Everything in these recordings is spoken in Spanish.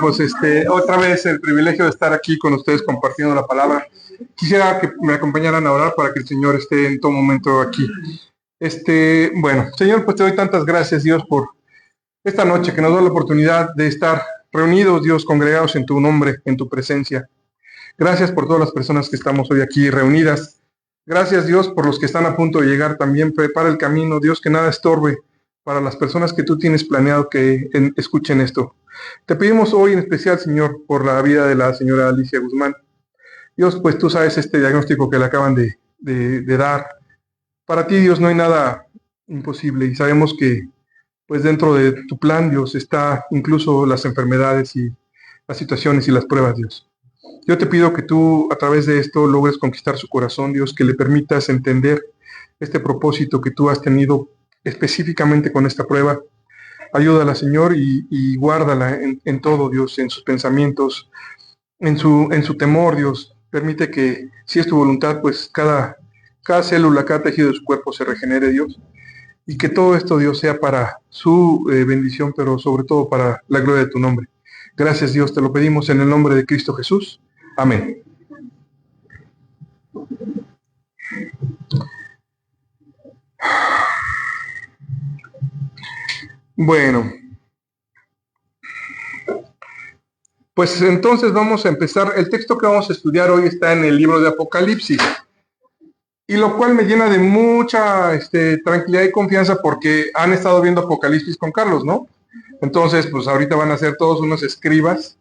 Pues otra vez el privilegio de estar aquí con ustedes compartiendo la palabra. Quisiera que me acompañaran a orar para que el Señor esté en todo momento aquí. Bueno, Señor, pues te doy tantas gracias, Dios, por esta noche que nos da la oportunidad de estar reunidos, Dios, congregados en tu nombre, en tu presencia. Gracias por todas las personas que estamos hoy aquí reunidas. Gracias, Dios, por los que están a punto de llegar también. Prepara el camino, Dios, que nada estorbe para las personas que tú tienes planeado que escuchen esto. Te pedimos hoy en especial, Señor, por la vida de la señora Alicia Guzmán. Dios, pues tú sabes este diagnóstico que le acaban de dar. Para ti, Dios, no hay nada imposible y sabemos que pues dentro de tu plan, Dios, está incluso las enfermedades y las situaciones y las pruebas, Dios. Yo te pido que tú a través de esto logres conquistar su corazón, Dios, que le permitas entender este propósito que tú has tenido específicamente con esta prueba. Ayúdala, Señor, y guárdala en todo, Dios, en sus pensamientos, en su temor, Dios. Permite que, si es tu voluntad, pues cada célula, cada tejido de su cuerpo se regenere, Dios. Y que todo esto, Dios, sea para su bendición, pero sobre todo para la gloria de tu nombre. Gracias, Dios, te lo pedimos en el nombre de Cristo Jesús. Amén. Bueno, pues entonces vamos a empezar. El texto que vamos a estudiar hoy está en el libro de Apocalipsis, y lo cual me llena de mucha tranquilidad y confianza porque han estado viendo Apocalipsis con Carlos, ¿no? Entonces, pues ahorita van a ser todos unos escribas,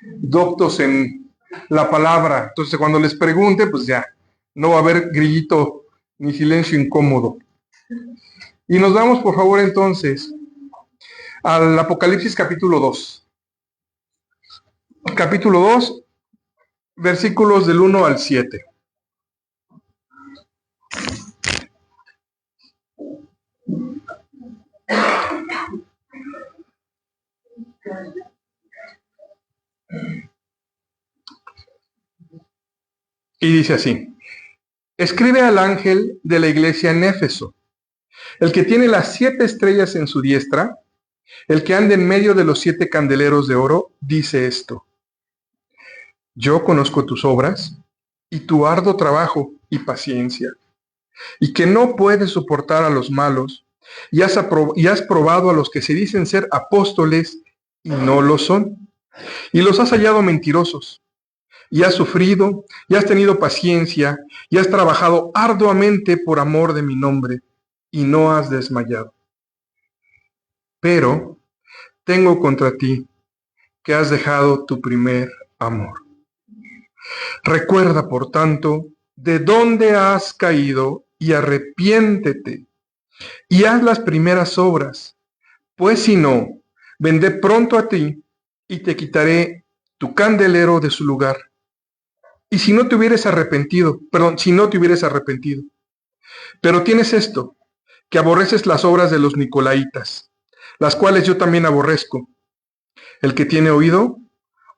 doctos en la palabra. Entonces, cuando les pregunte, pues ya, no va a haber grillito ni silencio incómodo. Y nos vamos, por favor, entonces, al Apocalipsis capítulo 2. Capítulo 2, versículos del 1 al 7. Y dice así: escribe al ángel de la iglesia en Éfeso, el que tiene las 7 estrellas en su diestra, el que anda en medio de los 7 candeleros de oro, dice esto: yo conozco tus obras y tu arduo trabajo y paciencia, y que no puedes soportar a los malos, y has probado a los que se dicen ser apóstoles y no lo son, y los has hallado mentirosos, y has sufrido, y has tenido paciencia, y has trabajado arduamente por amor de mi nombre, y no has desmayado. Pero tengo contra ti que has dejado tu primer amor. Recuerda, por tanto, de dónde has caído, y arrepiéntete, y haz las primeras obras, pues si no, vendré pronto a ti, y te quitaré tu candelero de su lugar. Y si no te hubieras arrepentido, pero tienes esto, que aborreces las obras de los nicolaítas, las cuales yo también aborrezco. El que tiene oído,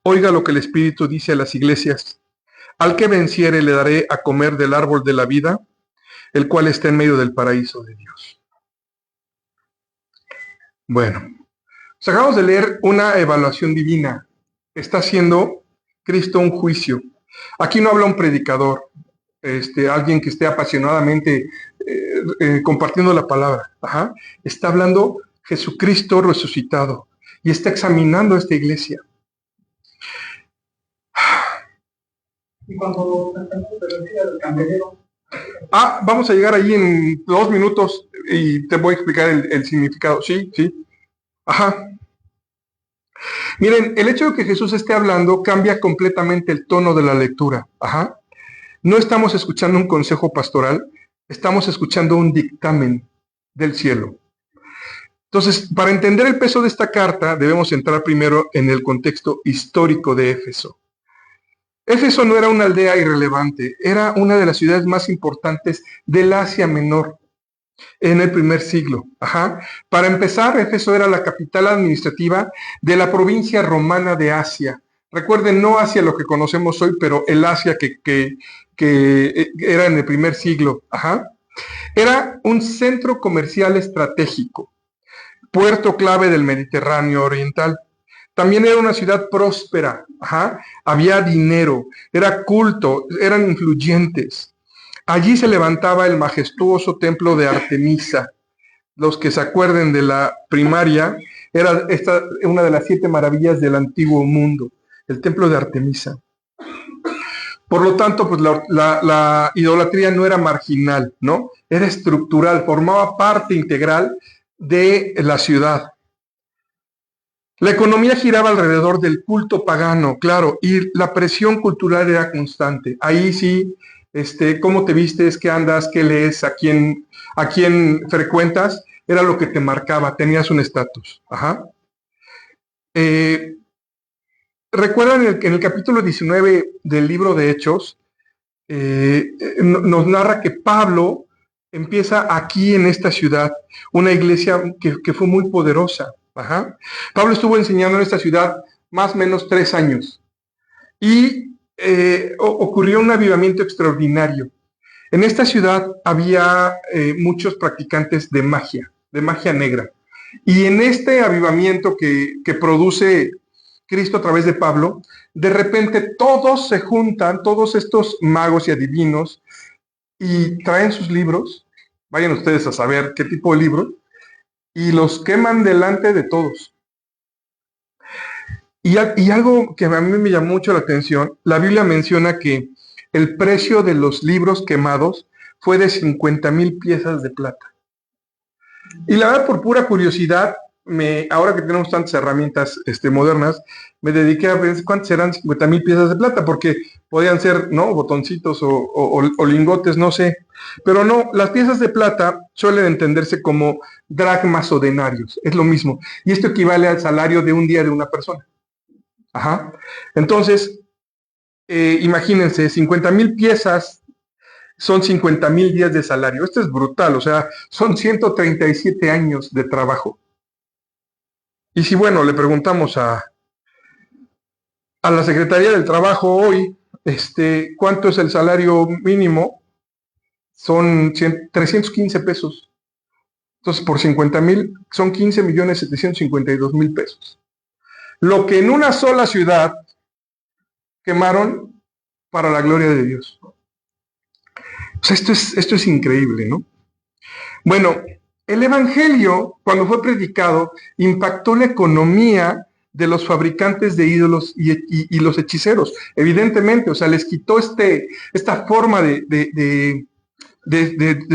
oiga lo que el Espíritu dice a las iglesias. Al que venciere le daré a comer del árbol de la vida, el cual está en medio del paraíso de Dios. Bueno, acabamos de leer una evaluación divina. Está haciendo Cristo un juicio. Aquí no habla un predicador, alguien que esté apasionadamente compartiendo la palabra. Está hablando Jesucristo resucitado y está examinando a esta iglesia. Y cuando el candelero. Vamos a llegar ahí en 2 minutos y te voy a explicar el significado. Sí. Miren, el hecho de que Jesús esté hablando cambia completamente el tono de la lectura. No estamos escuchando un consejo pastoral, estamos escuchando un dictamen del cielo. Entonces, para entender el peso de esta carta, debemos entrar primero en el contexto histórico de Éfeso. Éfeso no era una aldea irrelevante, era una de las ciudades más importantes del Asia Menor en el primer siglo. Para empezar, Éfeso era la capital administrativa de la provincia romana de Asia. Recuerden, no Asia lo que conocemos hoy, pero el Asia que era en el primer siglo. Era un centro comercial estratégico, puerto clave del Mediterráneo oriental. También era una ciudad próspera, ajá, había dinero, era culto, eran influyentes. Allí se levantaba el majestuoso templo de Artemisa. Los que se acuerden de la primaria, era esta una de las 7 maravillas del antiguo mundo, el templo de Artemisa. Por lo tanto, pues la idolatría no era marginal, ¿no? Era estructural, formaba parte integral de la ciudad. La economía giraba alrededor del culto pagano, claro, y la presión cultural era constante. Ahí sí, cómo te vistes, qué andas, qué lees, a quién frecuentas, era lo que te marcaba, tenías un estatus. Ajá. Recuerdan en el capítulo 19 del libro de Hechos, nos narra que Pablo empieza aquí en esta ciudad, una iglesia que fue muy poderosa. Ajá. Pablo estuvo enseñando en esta ciudad más o menos 3 años y ocurrió un avivamiento extraordinario. En esta ciudad había muchos practicantes de magia negra. Y en este avivamiento que produce Cristo a través de Pablo, de repente todos se juntan, todos estos magos y adivinos, y traen sus libros, vayan ustedes a saber qué tipo de libro, y los queman delante de todos. Y algo que a mí me llamó mucho la atención, la Biblia menciona que el precio de los libros quemados fue de 50,000 piezas de plata. Y la verdad, por pura curiosidad, ahora que tenemos tantas herramientas modernas, me dediqué a ver cuántas serán 50,000 piezas de plata, porque podían ser, ¿no?, botoncitos o lingotes, no sé. Pero no, las piezas de plata suelen entenderse como dracmas o denarios, es lo mismo. Y esto equivale al salario de un día de una persona. Ajá. Entonces, imagínense, 50,000 piezas son 50,000 días de salario. Esto es brutal, o sea, son 137 años de trabajo. Y si, bueno, le preguntamos a la Secretaría del Trabajo hoy, ¿cuánto es el salario mínimo? Son 315 pesos. Entonces, por 50,000 son 15,752,000 pesos. Lo que en una sola ciudad quemaron para la gloria de Dios. O sea, esto es increíble, ¿no? Bueno, el Evangelio, cuando fue predicado, impactó la economía de los fabricantes de ídolos y los hechiceros. Evidentemente, o sea, les quitó esta forma de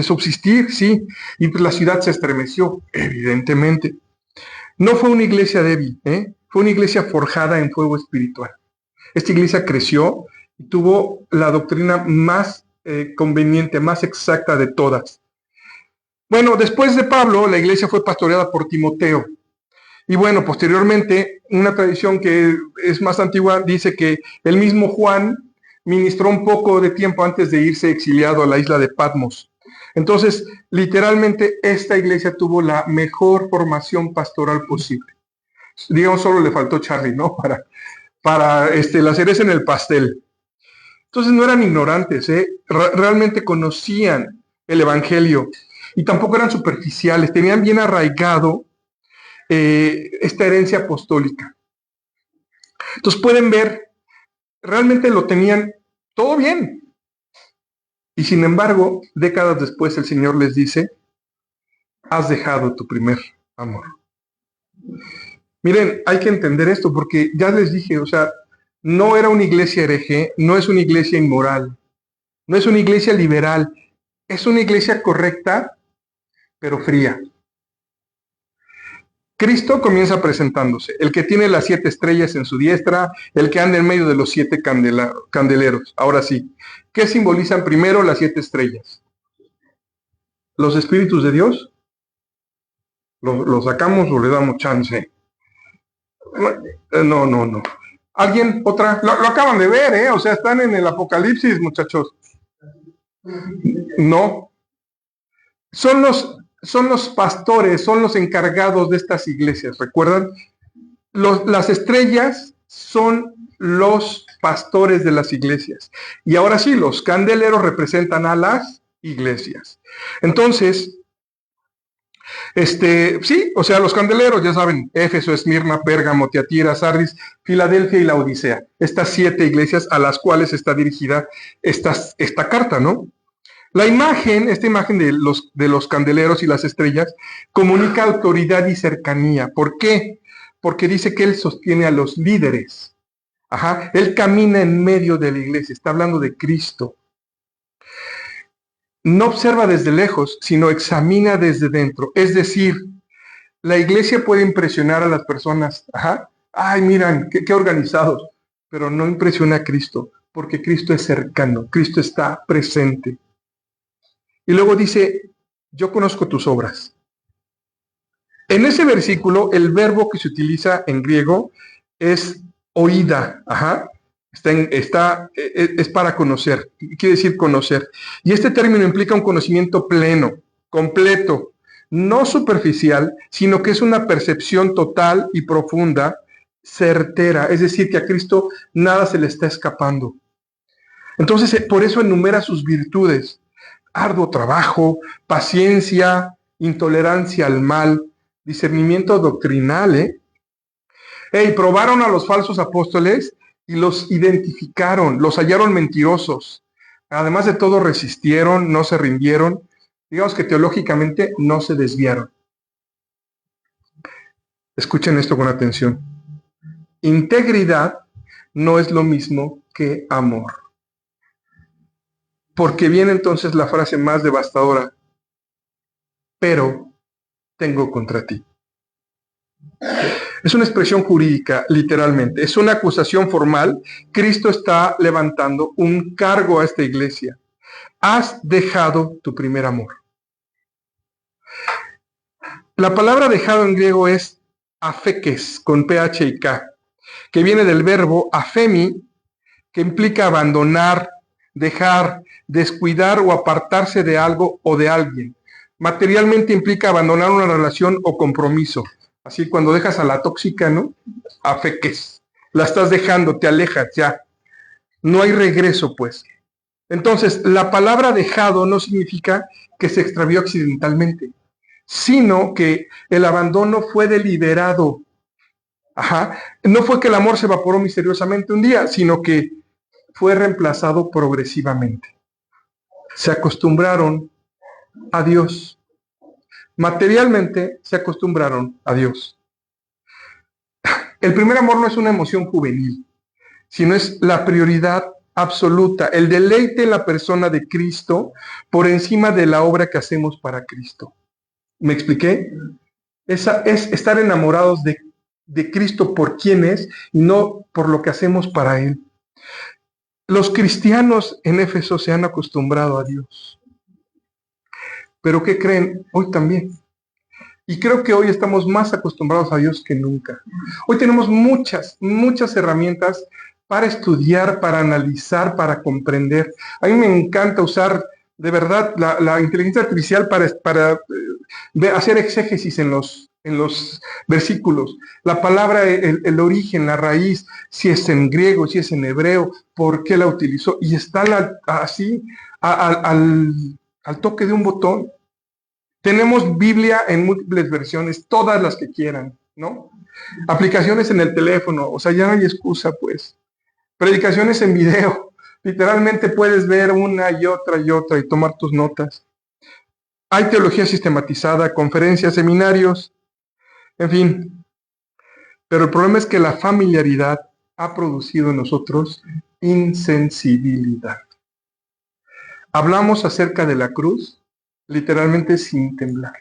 subsistir, sí, y pues la ciudad se estremeció, evidentemente. No fue una iglesia débil, fue una iglesia forjada en fuego espiritual. Esta iglesia creció y tuvo la doctrina más conveniente, más exacta de todas. Bueno, después de Pablo, la iglesia fue pastoreada por Timoteo. Y bueno, posteriormente, una tradición que es más antigua dice que el mismo Juan ministró un poco de tiempo antes de irse exiliado a la isla de Patmos. Entonces, literalmente, esta iglesia tuvo la mejor formación pastoral posible. Digamos, solo le faltó Charlie, ¿no? Para la cereza en el pastel. Entonces, no eran ignorantes, realmente conocían el Evangelio y tampoco eran superficiales, tenían bien arraigado esta herencia apostólica. Entonces pueden ver, realmente lo tenían todo bien. Y sin embargo, décadas después el Señor les dice, has dejado tu primer amor. Miren, hay que entender esto porque ya les dije, o sea, no era una iglesia hereje, no es una iglesia inmoral, no es una iglesia liberal, es una iglesia correcta, pero fría. Cristo comienza presentándose, el que tiene las 7 estrellas en su diestra, el que anda en medio de los 7 candeleros. Ahora sí, ¿qué simbolizan primero las 7 estrellas? ¿Los espíritus de Dios? ¿Los sacamos o le damos chance? No. ¿Alguien? ¿Otra? Lo acaban de ver, o sea, están en el Apocalipsis, muchachos. No. Son los pastores, son los encargados de estas iglesias, ¿recuerdan? Las estrellas son los pastores de las iglesias. Y ahora sí, los candeleros representan a las iglesias. Entonces, Sí, o sea, los candeleros, ya saben, Éfeso, Esmirna, Pérgamo, Tiatira, Sardis, Filadelfia y la Odisea. Estas 7 iglesias a las cuales está dirigida esta carta, ¿no? La imagen, esta imagen de los candeleros y las estrellas, comunica autoridad y cercanía. ¿Por qué? Porque dice que él sostiene a los líderes. Ajá, él camina en medio de la iglesia, está hablando de Cristo. No observa desde lejos, sino examina desde dentro. Es decir, la iglesia puede impresionar a las personas. Ajá. Ay, miran, qué organizados. Pero no impresiona a Cristo, porque Cristo es cercano, Cristo está presente. Y luego dice, yo conozco tus obras. En ese versículo, el verbo que se utiliza en griego es oída. Ajá. Es para conocer, quiere decir conocer. Y este término implica un conocimiento pleno, completo, no superficial, sino que es una percepción total y profunda, certera. Es decir, que a Cristo nada se le está escapando. Entonces, por eso enumera sus virtudes: arduo trabajo, paciencia, intolerancia al mal, discernimiento doctrinal, probaron a los falsos apóstoles y los identificaron, los hallaron mentirosos. Además de todo, resistieron, no se rindieron. Digamos que teológicamente no se desviaron. Escuchen esto con atención. Integridad no es lo mismo que amor. Porque viene entonces la frase más devastadora: pero tengo contra ti. Es una expresión jurídica, literalmente. Es una acusación formal. Cristo está levantando un cargo a esta iglesia. Has dejado tu primer amor. La palabra dejado en griego es afekes, con PH y K, que viene del verbo afemi, que implica abandonar, dejar, descuidar o apartarse de algo o de alguien. Materialmente implica abandonar una relación o compromiso. Así cuando dejas a la tóxica, ¿no? Afeques. La estás dejando, te alejas ya. No hay regreso, pues. Entonces, la palabra dejado no significa que se extravió accidentalmente, sino que el abandono fue deliberado. Ajá. No fue que el amor se evaporó misteriosamente un día, sino que fue reemplazado progresivamente. Se acostumbraron a Dios. Materialmente se acostumbraron a Dios. El primer amor no es una emoción juvenil, sino es la prioridad absoluta, el deleite en la persona de Cristo por encima de la obra que hacemos para Cristo. ¿Me expliqué? Esa es estar enamorados de Cristo por quien es y no por lo que hacemos para Él. Los cristianos en Éfeso se han acostumbrado a Dios. Pero ¿qué creen? Hoy también. Y creo que hoy estamos más acostumbrados a Dios que nunca. Hoy tenemos muchas herramientas para estudiar, para analizar, para comprender. A mí me encanta usar de verdad la inteligencia artificial para hacer exégesis en los versículos. La palabra, el origen, la raíz, si es en griego, si es en hebreo, por qué la utilizó. Y está así al toque de un botón. Tenemos Biblia en múltiples versiones, todas las que quieran, ¿no? Aplicaciones en el teléfono, o sea, ya no hay excusa, pues. Predicaciones en video, literalmente puedes ver una y otra y tomar tus notas. Hay teología sistematizada, conferencias, seminarios, en fin. Pero el problema es que la familiaridad ha producido en nosotros insensibilidad. Hablamos acerca de la cruz, literalmente sin temblar.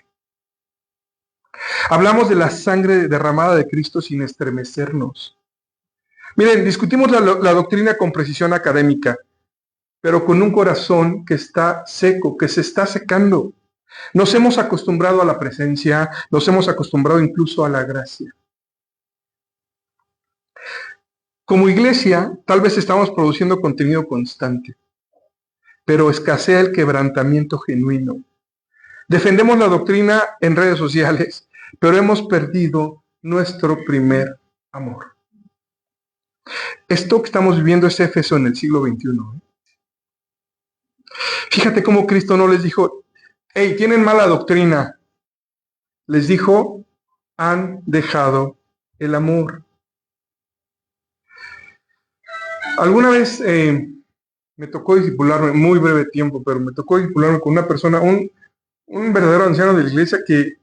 Hablamos de la sangre derramada de Cristo sin estremecernos. Miren, discutimos la doctrina con precisión académica, pero con un corazón que está seco, que se está secando. Nos hemos acostumbrado a la presencia, nos hemos acostumbrado incluso a la gracia. Como iglesia, tal vez estamos produciendo contenido constante, pero escasea el quebrantamiento genuino. Defendemos la doctrina en redes sociales, pero hemos perdido nuestro primer amor. Esto que estamos viviendo es Éfeso en el siglo XXI. Fíjate cómo Cristo no les dijo, hey, tienen mala doctrina, Les dijo, han dejado el amor. Alguna vez me tocó discipularme, muy breve tiempo, pero me tocó discipularme con una persona, un verdadero anciano de la iglesia que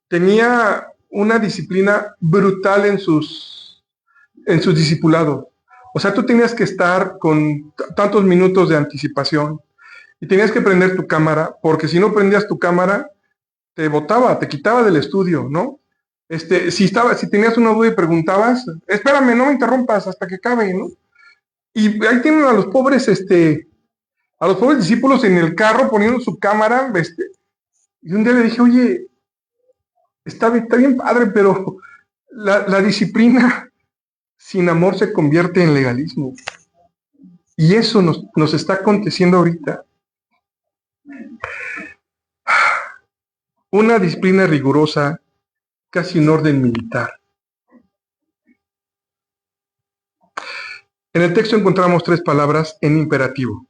tenía una disciplina brutal en sus discipulados. O sea, tú tenías que estar con tantos minutos de anticipación y tenías que prender tu cámara, porque si no prendías tu cámara, te botaba, te quitaba del estudio, ¿no? Si tenías una duda y preguntabas, espérame, no me interrumpas hasta que acabe, ¿no? Y ahí tienen a los pobres, a los pobres discípulos en el carro poniendo su cámara, y un día le dije, oye, está bien padre, pero la disciplina sin amor se convierte en legalismo. Y eso nos está aconteciendo ahorita. Una disciplina rigurosa, casi un orden militar. En el texto encontramos 3 palabras en imperativo.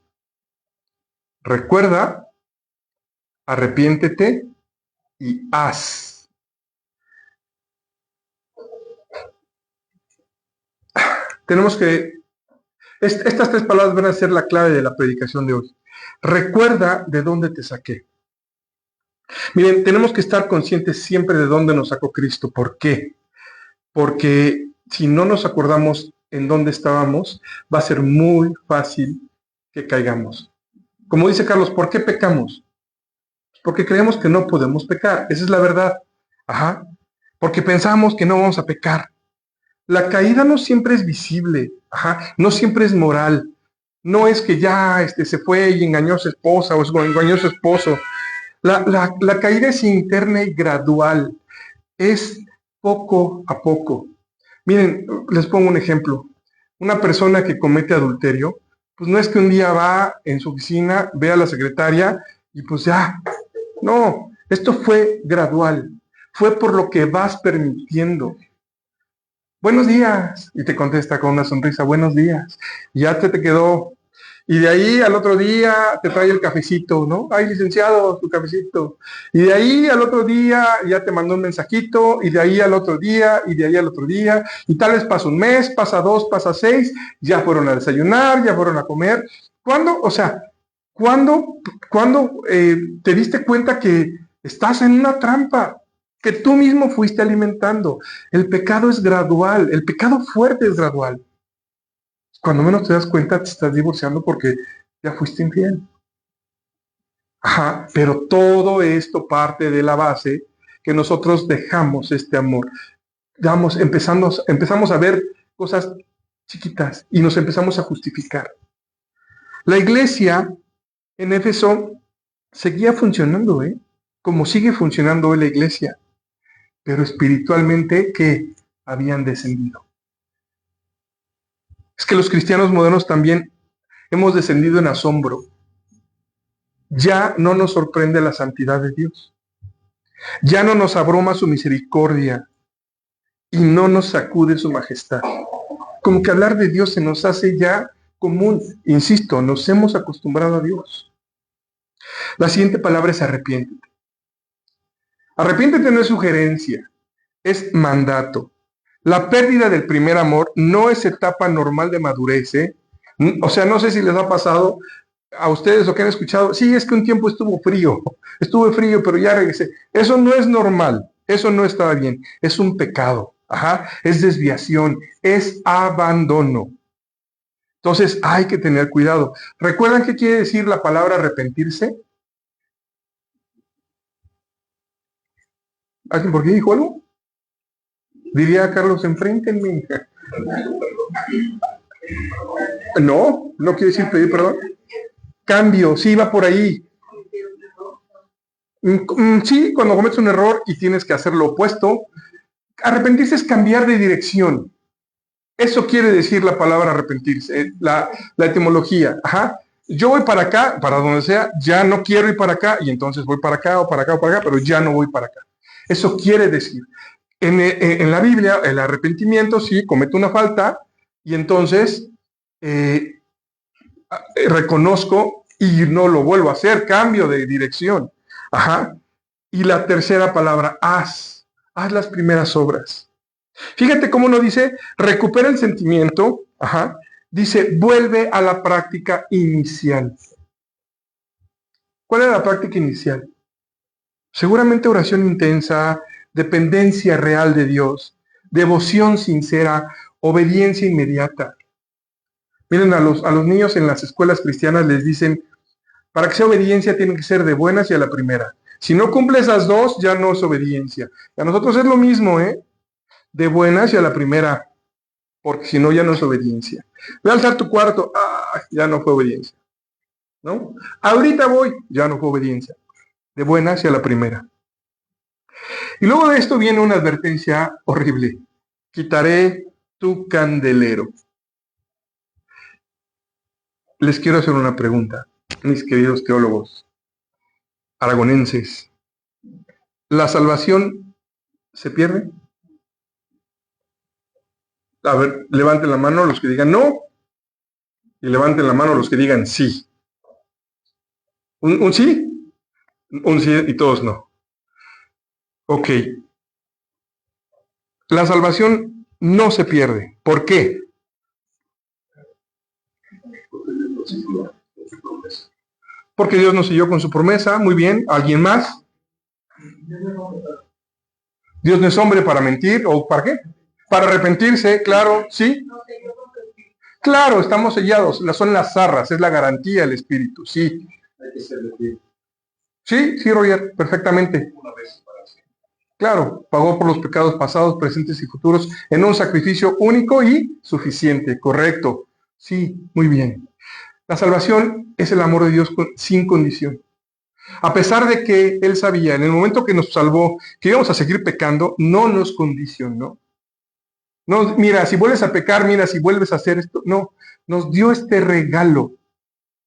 Recuerda, arrepiéntete y haz. Tenemos que... Estas 3 palabras van a ser la clave de la predicación de hoy. Recuerda de dónde te saqué. Miren, tenemos que estar conscientes siempre de dónde nos sacó Cristo. ¿Por qué? Porque si no nos acordamos en dónde estábamos, va a ser muy fácil que caigamos. Como dice Carlos, ¿por qué pecamos? Porque creemos que no podemos pecar. Esa es la verdad. Ajá. Porque pensamos que no vamos a pecar. La caída no siempre es visible. Ajá. No siempre es moral. No es que ya se fue y engañó a su esposa o engañó a su esposo. La caída es interna y gradual. Es poco a poco. Miren, les pongo un ejemplo. Una persona que comete adulterio, pues no es que un día va en su oficina, ve a la secretaria y pues ya. No, esto fue gradual. Fue por lo que vas permitiendo. Buenos días. Y te contesta con una sonrisa, buenos días. Ya te quedó. Y de ahí al otro día te trae el cafecito, ¿no? Ay, licenciado, su cafecito. Y de ahí al otro día ya te mandó un mensajito, y de ahí al otro día, y de ahí al otro día. Y tal vez pasa un mes, pasa 2, pasa 6, ya fueron a desayunar, ya fueron a comer. ¿Cuándo? O sea, ¿cuándo te diste cuenta que estás en una trampa que tú mismo fuiste alimentando? El pecado es gradual, el pecado fuerte es gradual. Cuando menos te das cuenta, te estás divorciando porque ya fuiste infiel. Ajá, pero todo esto parte de la base que nosotros dejamos este amor. Empezamos a ver cosas chiquitas y nos empezamos a justificar. La iglesia en Éfeso seguía funcionando, como sigue funcionando hoy la iglesia, pero espiritualmente, ¿qué? Habían descendido. Es que los cristianos modernos también hemos descendido en asombro. Ya no nos sorprende la santidad de Dios. Ya no nos abruma su misericordia y no nos sacude su majestad. Como que hablar de Dios se nos hace ya común. Insisto, nos hemos acostumbrado a Dios. La siguiente palabra es arrepiéntete. Arrepiéntete no es sugerencia, es mandato. La pérdida del primer amor no es etapa normal de madurez, O sea, no sé si les ha pasado a ustedes o que han escuchado, sí, es que un tiempo estuve frío, pero ya regresé. Eso no es normal, eso no estaba bien, es un pecado, es desviación, es abandono. Entonces hay que tener cuidado. ¿Recuerdan qué quiere decir la palabra arrepentirse? ¿Alguien por qué dijo algo? Diría Carlos, enfréntenme. No, no quiere decir pedir perdón. Cambio, sí, va por ahí. Sí, cuando cometes un error y tienes que hacer lo opuesto, arrepentirse es cambiar de dirección. Eso quiere decir la palabra arrepentirse, la etimología. Yo voy para acá, para donde sea, ya no quiero ir para acá, y entonces voy para acá o para acá o para acá, pero ya no voy para acá. Eso quiere decir. En la Biblia, el arrepentimiento, sí, cometo una falta, y entonces reconozco y no lo vuelvo a hacer, cambio de dirección. Y la tercera palabra, haz. haz las primeras obras. Fíjate cómo no dice, recupera el sentimiento, dice, vuelve a la práctica inicial. ¿Cuál era la práctica inicial? Seguramente oración intensa, dependencia real de Dios, devoción sincera, obediencia inmediata. Miren, a los niños en las escuelas cristianas les dicen, para que sea obediencia tiene que ser de buenas y a la primera. Si no cumple esas dos, ya no es obediencia. Y a nosotros es lo mismo, de buenas y a la primera, porque si no ya no es obediencia. Voy a alzar tu cuarto, ya no fue obediencia. ¿No? Ahorita voy, ya no fue obediencia. De buenas y a la primera. Y luego de esto viene una advertencia horrible. Quitaré tu candelero. Les quiero hacer una pregunta, mis queridos teólogos aragonenses. ¿La salvación se pierde? A ver, levanten la mano los que digan no y levanten la mano los que digan sí. ¿Un sí? Un sí y todos no. Ok. La salvación no se pierde. ¿Por qué? Porque Dios nos siguió con su promesa. Muy bien. ¿Alguien más? Dios no es hombre para mentir. ¿O para qué? Para arrepentirse, claro, sí. Claro, estamos sellados. Son las zarras, es la garantía del Espíritu, sí. Sí, Roger, perfectamente. Claro, pagó por los pecados pasados, presentes y futuros en un sacrificio único y suficiente, correcto. Sí, muy bien. La salvación es el amor de Dios sin condición. A pesar de que Él sabía, en el momento que nos salvó, que íbamos a seguir pecando, no nos condicionó. No, mira, si vuelves a pecar, mira, si vuelves a hacer esto. No, nos dio este regalo.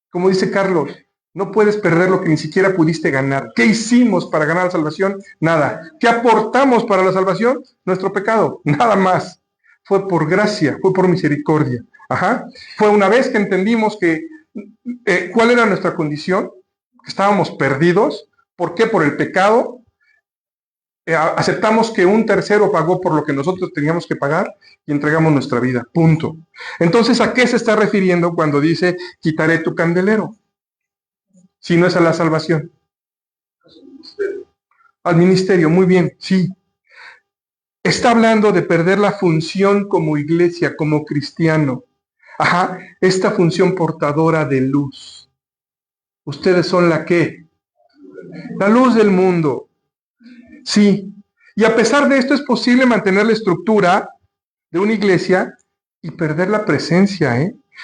Como dice Carlos, no puedes perder lo que ni siquiera pudiste ganar. ¿Qué hicimos para ganar la salvación? Nada. ¿Qué aportamos para la salvación? Nuestro pecado. Nada más. Fue por gracia, fue por misericordia. Fue una vez que entendimos que cuál era nuestra condición, que estábamos perdidos. ¿Por qué? Por el pecado. Aceptamos que un tercero pagó por lo que nosotros teníamos que pagar y entregamos nuestra vida. Punto. Entonces, ¿a qué se está refiriendo cuando dice quitaré tu candelero? Si no es a la salvación. Al ministerio, muy bien, sí. Está hablando de perder la función como iglesia, como cristiano. Esta función portadora de luz. Ustedes son la ¿qué? La luz del mundo. Sí. Y a pesar de esto es posible mantener la estructura de una iglesia y perder la presencia,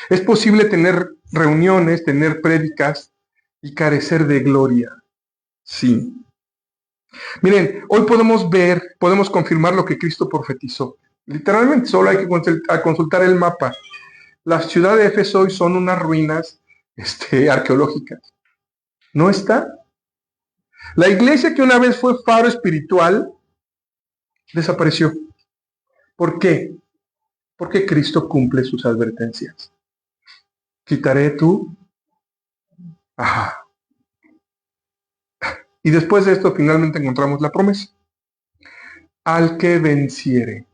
Es posible tener reuniones, tener prédicas y carecer de gloria. Sí. Miren, hoy podemos confirmar lo que Cristo profetizó. Literalmente, solo hay que consultar el mapa. La ciudad de Éfeso hoy son unas ruinas arqueológicas. ¿No está? La iglesia que una vez fue faro espiritual desapareció. ¿Por qué? Porque Cristo cumple sus advertencias. Quitaré tú. Y después de esto finalmente encontramos la promesa. Al que venciere,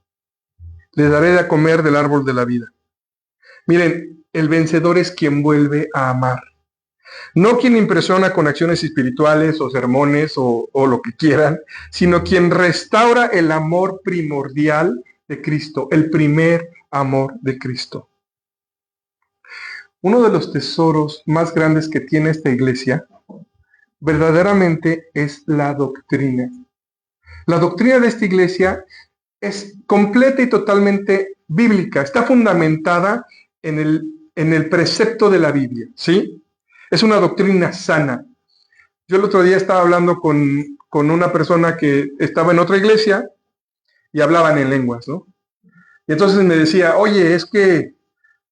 le daré de comer del árbol de la vida. Miren, el vencedor es quien vuelve a amar. No quien impresiona con acciones espirituales o sermones o lo que quieran, sino quien restaura el amor primordial de Cristo, el primer amor de Cristo. Uno de los tesoros más grandes que tiene esta iglesia verdaderamente es la doctrina. La doctrina de esta iglesia es completa y totalmente bíblica, está fundamentada en el precepto de la Biblia, ¿sí? Es una doctrina sana. Yo el otro día estaba hablando con una persona que estaba en otra iglesia y hablaban en lenguas, ¿no? Y entonces me decía, oye, es que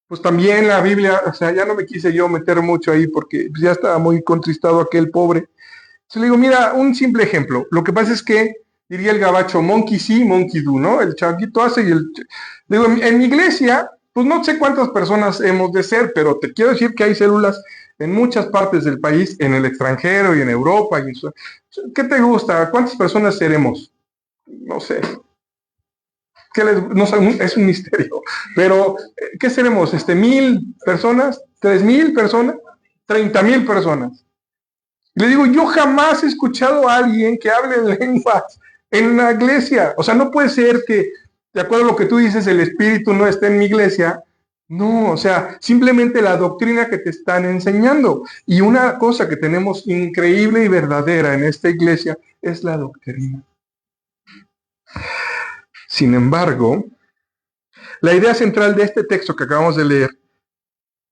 pues también la Biblia, o sea, ya no me quise yo meter mucho ahí porque ya estaba muy contristado aquel pobre. Entonces le digo, mira, un simple ejemplo. Lo que pasa es que, diría el gabacho, monkey sí, monkey do, ¿no? El changuito hace y el... Digo, en mi iglesia, pues no sé cuántas personas hemos de ser, pero te quiero decir que hay células en muchas partes del país, en el extranjero y en Europa. ¿Qué te gusta? ¿Cuántas personas seremos? no sé, no sé, es un misterio, pero ¿qué seremos? ¿1,000 personas? ¿3,000 personas? ¿30,000 personas? Le digo, yo jamás he escuchado a alguien que hable en lenguas en la iglesia. O sea, no puede ser que, de acuerdo a lo que tú dices, el Espíritu no esté en mi iglesia. No, o sea, simplemente la doctrina que te están enseñando. Y una cosa que tenemos increíble y verdadera en esta iglesia es la doctrina. Sin embargo, la idea central de este texto que acabamos de leer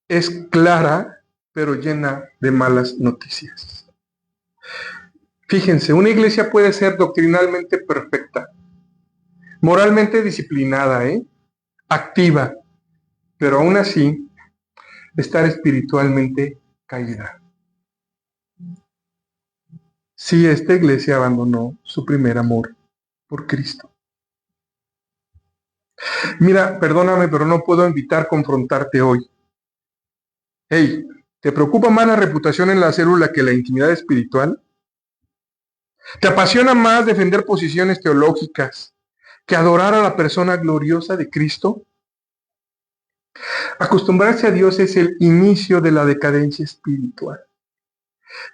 es clara, pero llena de malas noticias. Fíjense, una iglesia puede ser doctrinalmente perfecta, moralmente disciplinada, activa, pero aún así estar espiritualmente caída. Si esta iglesia abandonó su primer amor por Cristo. Mira, perdóname, pero no puedo evitar confrontarte hoy. Hey, ¿te preocupa más la reputación en la célula que la intimidad espiritual? ¿Te apasiona más defender posiciones teológicas que adorar a la persona gloriosa de Cristo? Acostumbrarse a Dios es el inicio de la decadencia espiritual.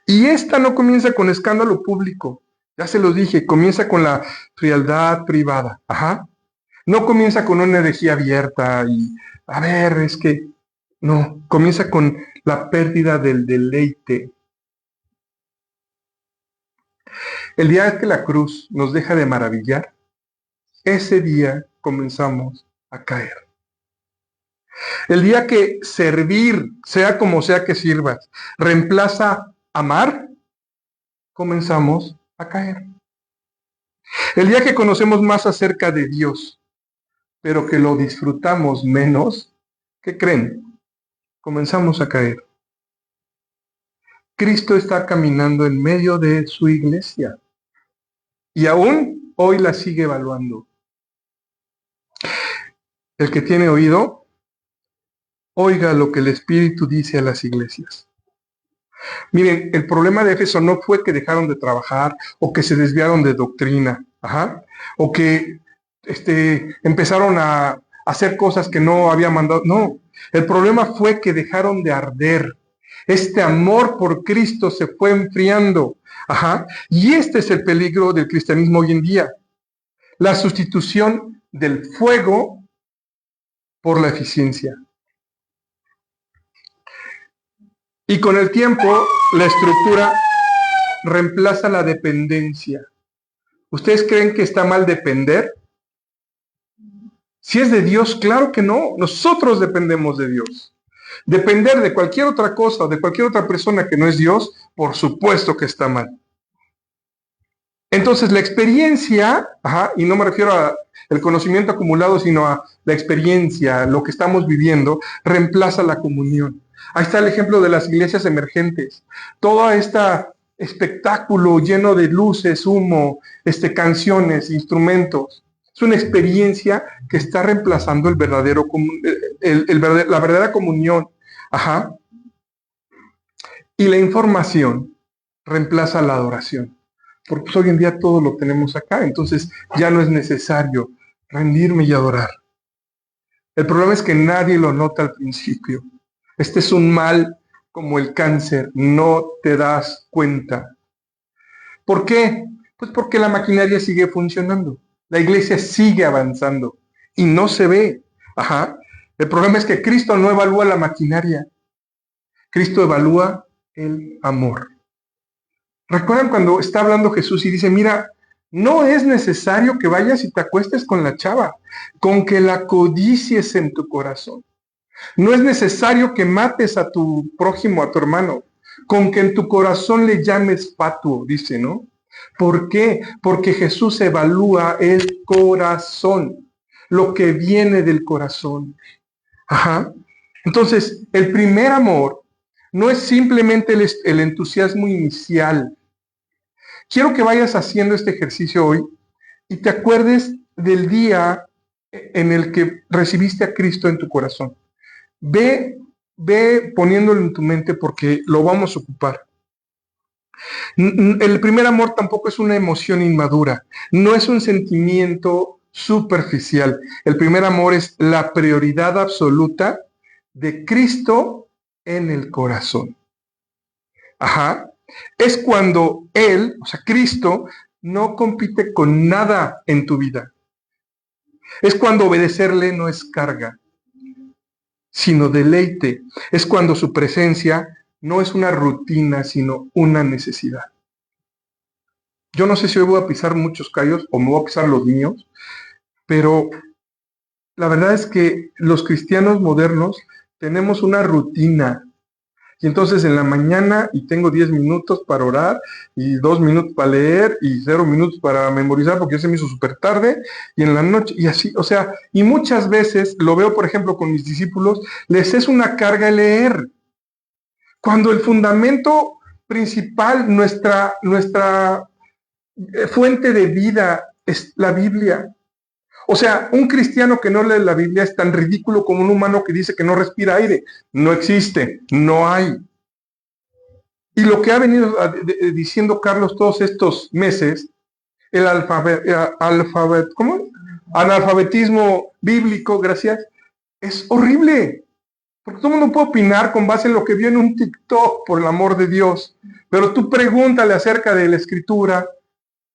Y esta no comienza con escándalo público, ya se los dije, comienza con la frialdad privada. Ajá. No comienza con una herejía abierta y, a ver, es que, no, comienza con la pérdida del deleite. El día que la cruz nos deja de maravillar, ese día comenzamos a caer. El día que servir, sea como sea que sirvas, reemplaza amar, comenzamos a caer. El día que conocemos más acerca de Dios, pero que lo disfrutamos menos, ¿qué creen? Comenzamos a caer. Cristo está caminando en medio de su iglesia y aún hoy la sigue evaluando. El que tiene oído, oiga lo que el Espíritu dice a las iglesias. Miren, el problema de Éfeso no fue que dejaron de trabajar o que se desviaron de doctrina, o que empezaron a hacer cosas que no había mandado. No, el problema fue que dejaron de arder. Este amor por Cristo se fue enfriando. Y este es el peligro del cristianismo hoy en día. La sustitución del fuego por la eficiencia. Y con el tiempo, la estructura reemplaza la dependencia. ¿Ustedes creen que está mal depender? Si es de Dios, claro que no. Nosotros dependemos de Dios. Depender de cualquier otra cosa, de cualquier otra persona que no es Dios, por supuesto que está mal. Entonces, la experiencia, y no me refiero al conocimiento acumulado, sino a la experiencia, lo que estamos viviendo, reemplaza la comunión. Ahí está el ejemplo de las iglesias emergentes. Todo este espectáculo lleno de luces, humo, canciones, instrumentos. Es una experiencia que está reemplazando la verdadera comunión. Y la información reemplaza la adoración. Porque pues, hoy en día todo lo tenemos acá, entonces ya no es necesario rendirme y adorar. El problema es que nadie lo nota al principio. Este es un mal como el cáncer, no te das cuenta. ¿Por qué? Pues porque la maquinaria sigue funcionando, la iglesia sigue avanzando y no se ve. El problema es que Cristo no evalúa la maquinaria, Cristo evalúa el amor. ¿Recuerdan cuando está hablando Jesús y dice, mira, no es necesario que vayas y te acuestes con la chava, con que la codicies en tu corazón? No es necesario que mates a tu prójimo, a tu hermano, con que en tu corazón le llames fatuo, dice, ¿no? ¿Por qué? Porque Jesús evalúa el corazón, lo que viene del corazón. Entonces, el primer amor no es simplemente el entusiasmo inicial. Quiero que vayas haciendo este ejercicio hoy y te acuerdes del día en el que recibiste a Cristo en tu corazón. Ve poniéndolo en tu mente porque lo vamos a ocupar. El primer amor tampoco es una emoción inmadura, no es un sentimiento superficial. El primer amor es la prioridad absoluta de Cristo en el corazón. Ajá. Es cuando Él, o sea, Cristo, no compite con nada en tu vida. Es cuando obedecerle no es carga, sino deleite. Es cuando su presencia no es una rutina, sino una necesidad. Yo no sé si hoy voy a pisar muchos callos o me voy a pisar los míos, pero la verdad es que los cristianos modernos tenemos una rutina. Y entonces en la mañana y tengo 10 minutos para orar y 2 minutos para leer y 0 minutos para memorizar porque ya se me hizo súper tarde y en la noche y así, o sea, y muchas veces lo veo por ejemplo con mis discípulos, les es una carga el leer. Cuando el fundamento principal, nuestra fuente de vida es la Biblia. O sea, un cristiano que no lee la Biblia es tan ridículo como un humano que dice que no respira aire. No existe, no hay. Y lo que ha venido diciendo Carlos todos estos meses, el analfabetismo bíblico, gracias, es horrible. Porque todo el mundo puede opinar con base en lo que vio en un TikTok, por el amor de Dios. Pero tú pregúntale acerca de la escritura,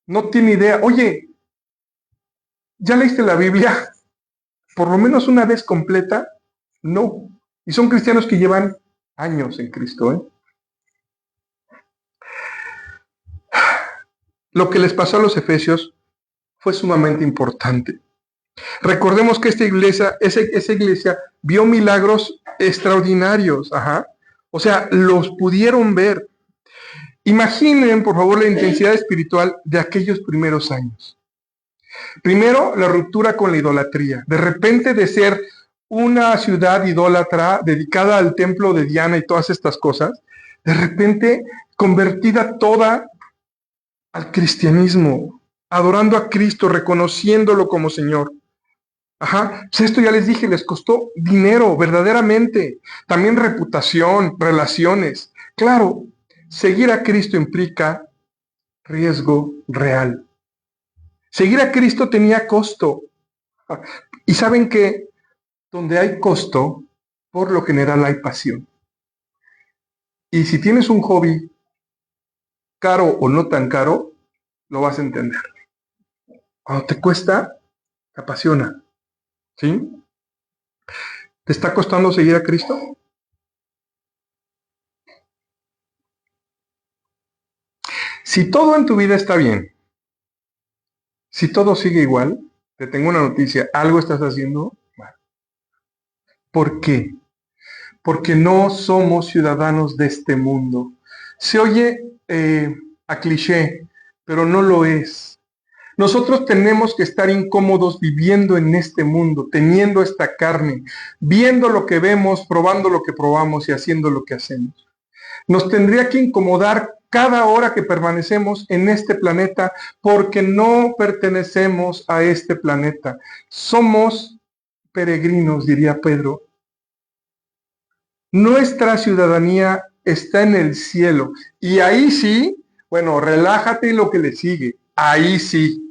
no tiene idea. Oye, ¿ya leíste la Biblia? Por lo menos una vez completa, no. Y son cristianos que llevan años en Cristo, ¿eh? Lo que les pasó a los efesios fue sumamente importante. Recordemos que esa iglesia vio milagros extraordinarios, ajá. O sea, los pudieron ver. Imaginen, por favor, la intensidad espiritual de aquellos primeros años. Primero, la ruptura con la idolatría. De repente, de ser una ciudad idólatra dedicada al templo de Diana y todas estas cosas, de repente convertida toda al cristianismo, adorando a Cristo, reconociéndolo como Señor. Ajá, pues esto ya les dije, les costó dinero, verdaderamente. También reputación, relaciones. Claro, seguir a Cristo implica riesgo real. Seguir a Cristo tenía costo. Y saben que donde hay costo, por lo general hay pasión. Y si tienes un hobby caro o no tan caro, lo vas a entender. Cuando te cuesta, te apasiona. ¿Sí? ¿Te está costando seguir a Cristo? Si todo en tu vida está bien, si todo sigue igual, te tengo una noticia, algo estás haciendo mal. ¿Por qué? Porque no somos ciudadanos de este mundo. Se oye a cliché, pero no lo es. Nosotros tenemos que estar incómodos viviendo en este mundo, teniendo esta carne, viendo lo que vemos, probando lo que probamos y haciendo lo que hacemos. Nos tendría que incomodar cada hora que permanecemos en este planeta porque no pertenecemos a este planeta. Somos peregrinos, diría Pedro. Nuestra ciudadanía está en el cielo. Y ahí sí, bueno, relájate y lo que le sigue. Ahí sí.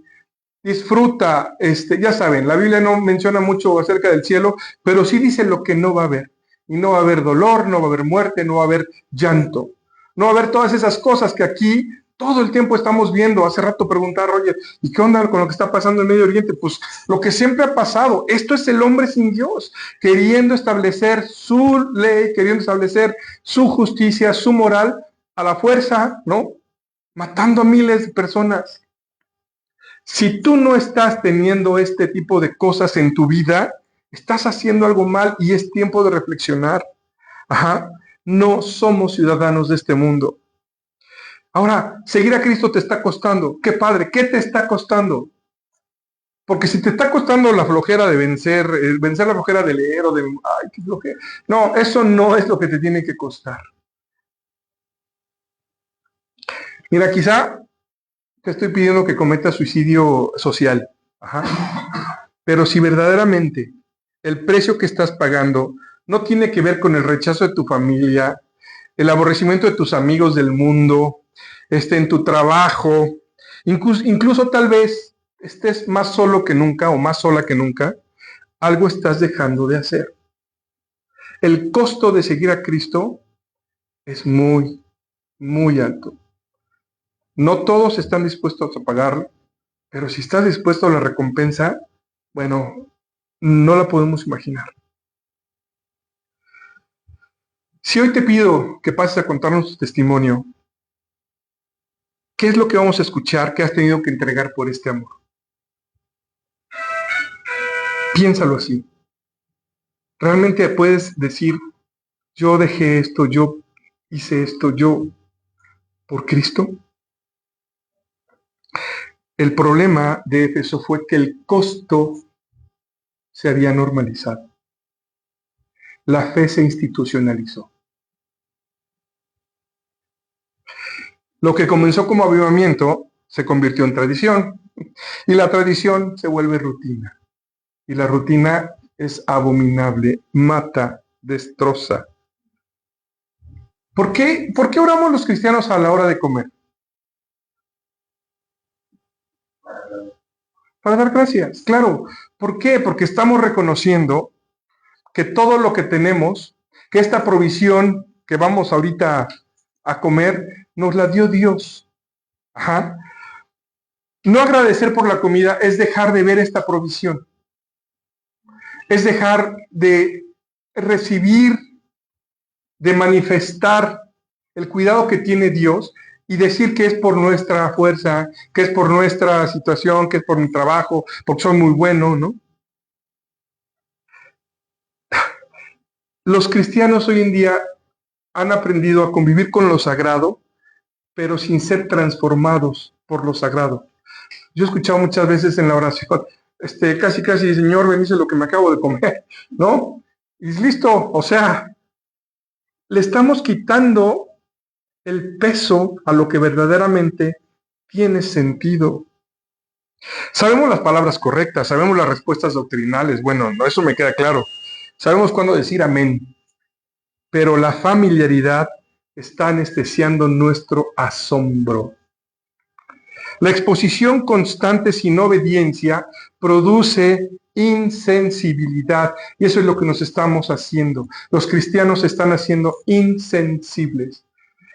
Disfruta, ya saben, la Biblia no menciona mucho acerca del cielo, pero sí dice lo que no va a haber. Y no va a haber dolor, no va a haber muerte, no va a haber llanto. No va a haber todas esas cosas que aquí todo el tiempo estamos viendo. Hace rato preguntaba Roger, ¿y qué onda con lo que está pasando en Medio Oriente? Pues lo que siempre ha pasado. Esto es el hombre sin Dios, queriendo establecer su ley, queriendo establecer su justicia, su moral, a la fuerza, ¿no? Matando a miles de personas. Si tú no estás teniendo este tipo de cosas en tu vida, estás haciendo algo mal y es tiempo de reflexionar. Ajá. No somos ciudadanos de este mundo. Ahora, seguir a Cristo te está costando. Qué padre, ¿qué te está costando? Porque si te está costando la flojera de vencer la flojera de leer o de, ay, qué flojera. No, eso no es lo que te tiene que costar. Mira, quizá te estoy pidiendo que cometas suicidio social. Ajá. Pero si verdaderamente el precio que estás pagando no tiene que ver con el rechazo de tu familia, el aborrecimiento de tus amigos del mundo, en tu trabajo, incluso tal vez estés más solo que nunca o más sola que nunca, algo estás dejando de hacer. El costo de seguir a Cristo es muy, muy alto. No todos están dispuestos a pagarlo, pero si estás dispuesto a la recompensa, bueno, no la podemos imaginar. Si hoy te pido que pases a contarnos tu testimonio, ¿qué es lo que vamos a escuchar que has tenido que entregar por este amor? Piénsalo así. ¿Realmente puedes decir, yo dejé esto, yo hice esto, yo por Cristo? El problema de Éfeso fue que el costo se había normalizado. La fe se institucionalizó. Lo que comenzó como avivamiento se convirtió en tradición. Y la tradición se vuelve rutina. Y la rutina es abominable, mata, destroza. ¿Por qué oramos los cristianos a la hora de comer? Para dar gracias, claro. ¿Por qué? Porque estamos reconociendo que todo lo que tenemos, que esta provisión que vamos ahorita a comer, nos la dio Dios. Ajá. No agradecer por la comida es dejar de ver esta provisión. Es dejar de recibir, de manifestar el cuidado que tiene Dios y decir que es por nuestra fuerza, que es por nuestra situación, que es por mi trabajo, porque soy muy bueno, ¿no? Los cristianos hoy en día han aprendido a convivir con lo sagrado, pero sin ser transformados por lo sagrado. Yo he escuchado muchas veces en la oración, casi, Señor, bendice lo que me acabo de comer, ¿no? Y listo, o sea, le estamos quitando el peso a lo que verdaderamente tiene sentido. Sabemos las palabras correctas, sabemos las respuestas doctrinales, bueno, no, eso me queda claro. Sabemos cuándo decir amén, pero la familiaridad está anestesiando nuestro asombro. La exposición constante sin obediencia produce insensibilidad y eso es lo que nos estamos haciendo. Los cristianos se están haciendo insensibles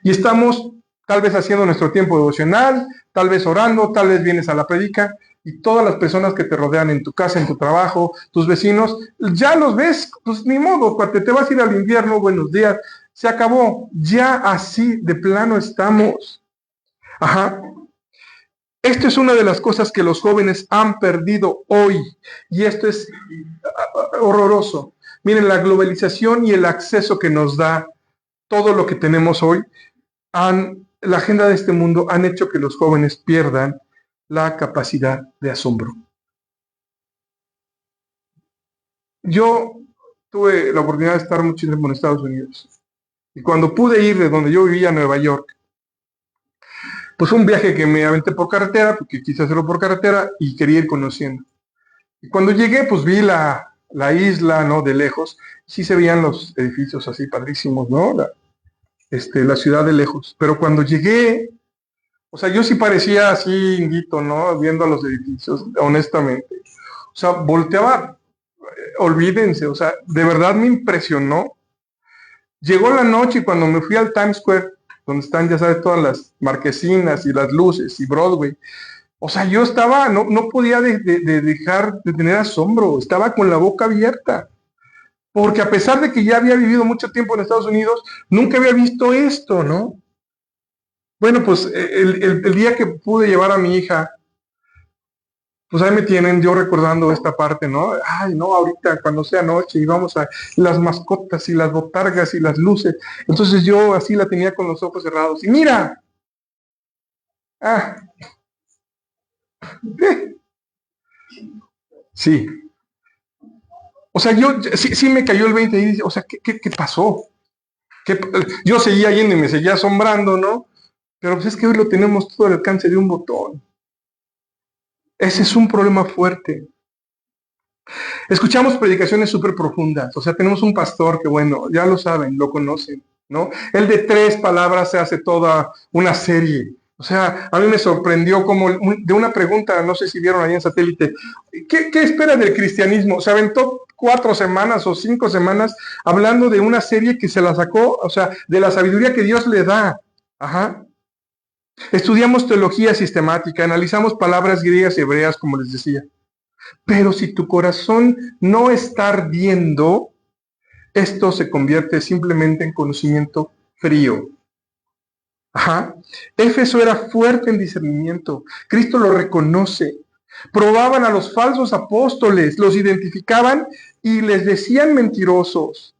y estamos tal vez haciendo nuestro tiempo devocional, tal vez orando, tal vez vienes a la predica y todas las personas que te rodean en tu casa, en tu trabajo, tus vecinos, ya los ves, pues ni modo, cuando te vas a ir al invierno, buenos días, se acabó, ya así de plano estamos. Ajá. Esto es una de las cosas que los jóvenes han perdido hoy y esto es horroroso. Miren, la globalización y el acceso que nos da todo lo que tenemos hoy, la agenda de este mundo han hecho que los jóvenes pierdan la capacidad de asombro. Yo tuve la oportunidad de estar mucho tiempo en Estados Unidos y cuando pude ir de donde yo vivía a Nueva York, pues fue un viaje que me aventé por carretera, porque quise hacerlo por carretera y quería ir conociendo. Y cuando llegué, pues vi la isla, ¿no? De lejos. Sí se veían los edificios así padrísimos, ¿no? La ciudad de lejos. Pero cuando llegué, o sea, yo sí parecía así, inguito, ¿no? Viendo a los edificios, honestamente. O sea, volteaba, olvídense, o sea, de verdad me impresionó. Llegó la noche y cuando me fui al Times Square, donde están, ya sabes, todas las marquesinas y las luces y Broadway, o sea, yo estaba, no podía dejar de tener asombro, estaba con la boca abierta, porque a pesar de que ya había vivido mucho tiempo en Estados Unidos, nunca había visto esto, ¿no? Bueno, pues el día que pude llevar a mi hija, pues ahí me tienen yo recordando esta parte, ¿no? Ay, no, ahorita cuando sea noche y vamos a las mascotas y las botargas y las luces. Entonces yo así la tenía con los ojos cerrados. Y mira, ah, sí. O sea, sí me cayó el 20 y dije, o sea, ¿qué pasó? Yo seguía yendo y me seguía asombrando, ¿no? Pero pues es que hoy lo tenemos todo al alcance de un botón. Ese es un problema fuerte. Escuchamos predicaciones súper profundas, o sea, tenemos un pastor que, bueno, ya lo saben, lo conocen, ¿no? Él de 3 palabras se hace toda una serie. O sea, a mí me sorprendió como de una pregunta, no sé si vieron ahí en satélite, ¿qué espera del cristianismo? Se aventó 4 semanas o 5 semanas hablando de una serie que se la sacó, o sea, de la sabiduría que Dios le da. Ajá. Estudiamos teología sistemática, analizamos palabras griegas y hebreas, como les decía. Pero si tu corazón no está ardiendo, esto se convierte simplemente en conocimiento frío. Ajá. Éfeso era fuerte en discernimiento. Cristo lo reconoce. Probaban a los falsos apóstoles, los identificaban y les decían mentirosos.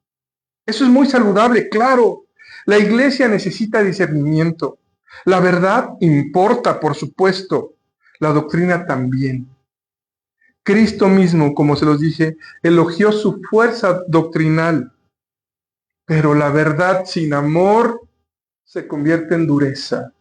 Eso es muy saludable, claro. La iglesia necesita discernimiento. La verdad importa, por supuesto. La doctrina también. Cristo mismo, como se los dije, elogió su fuerza doctrinal. Pero la verdad sin amor se convierte en dureza.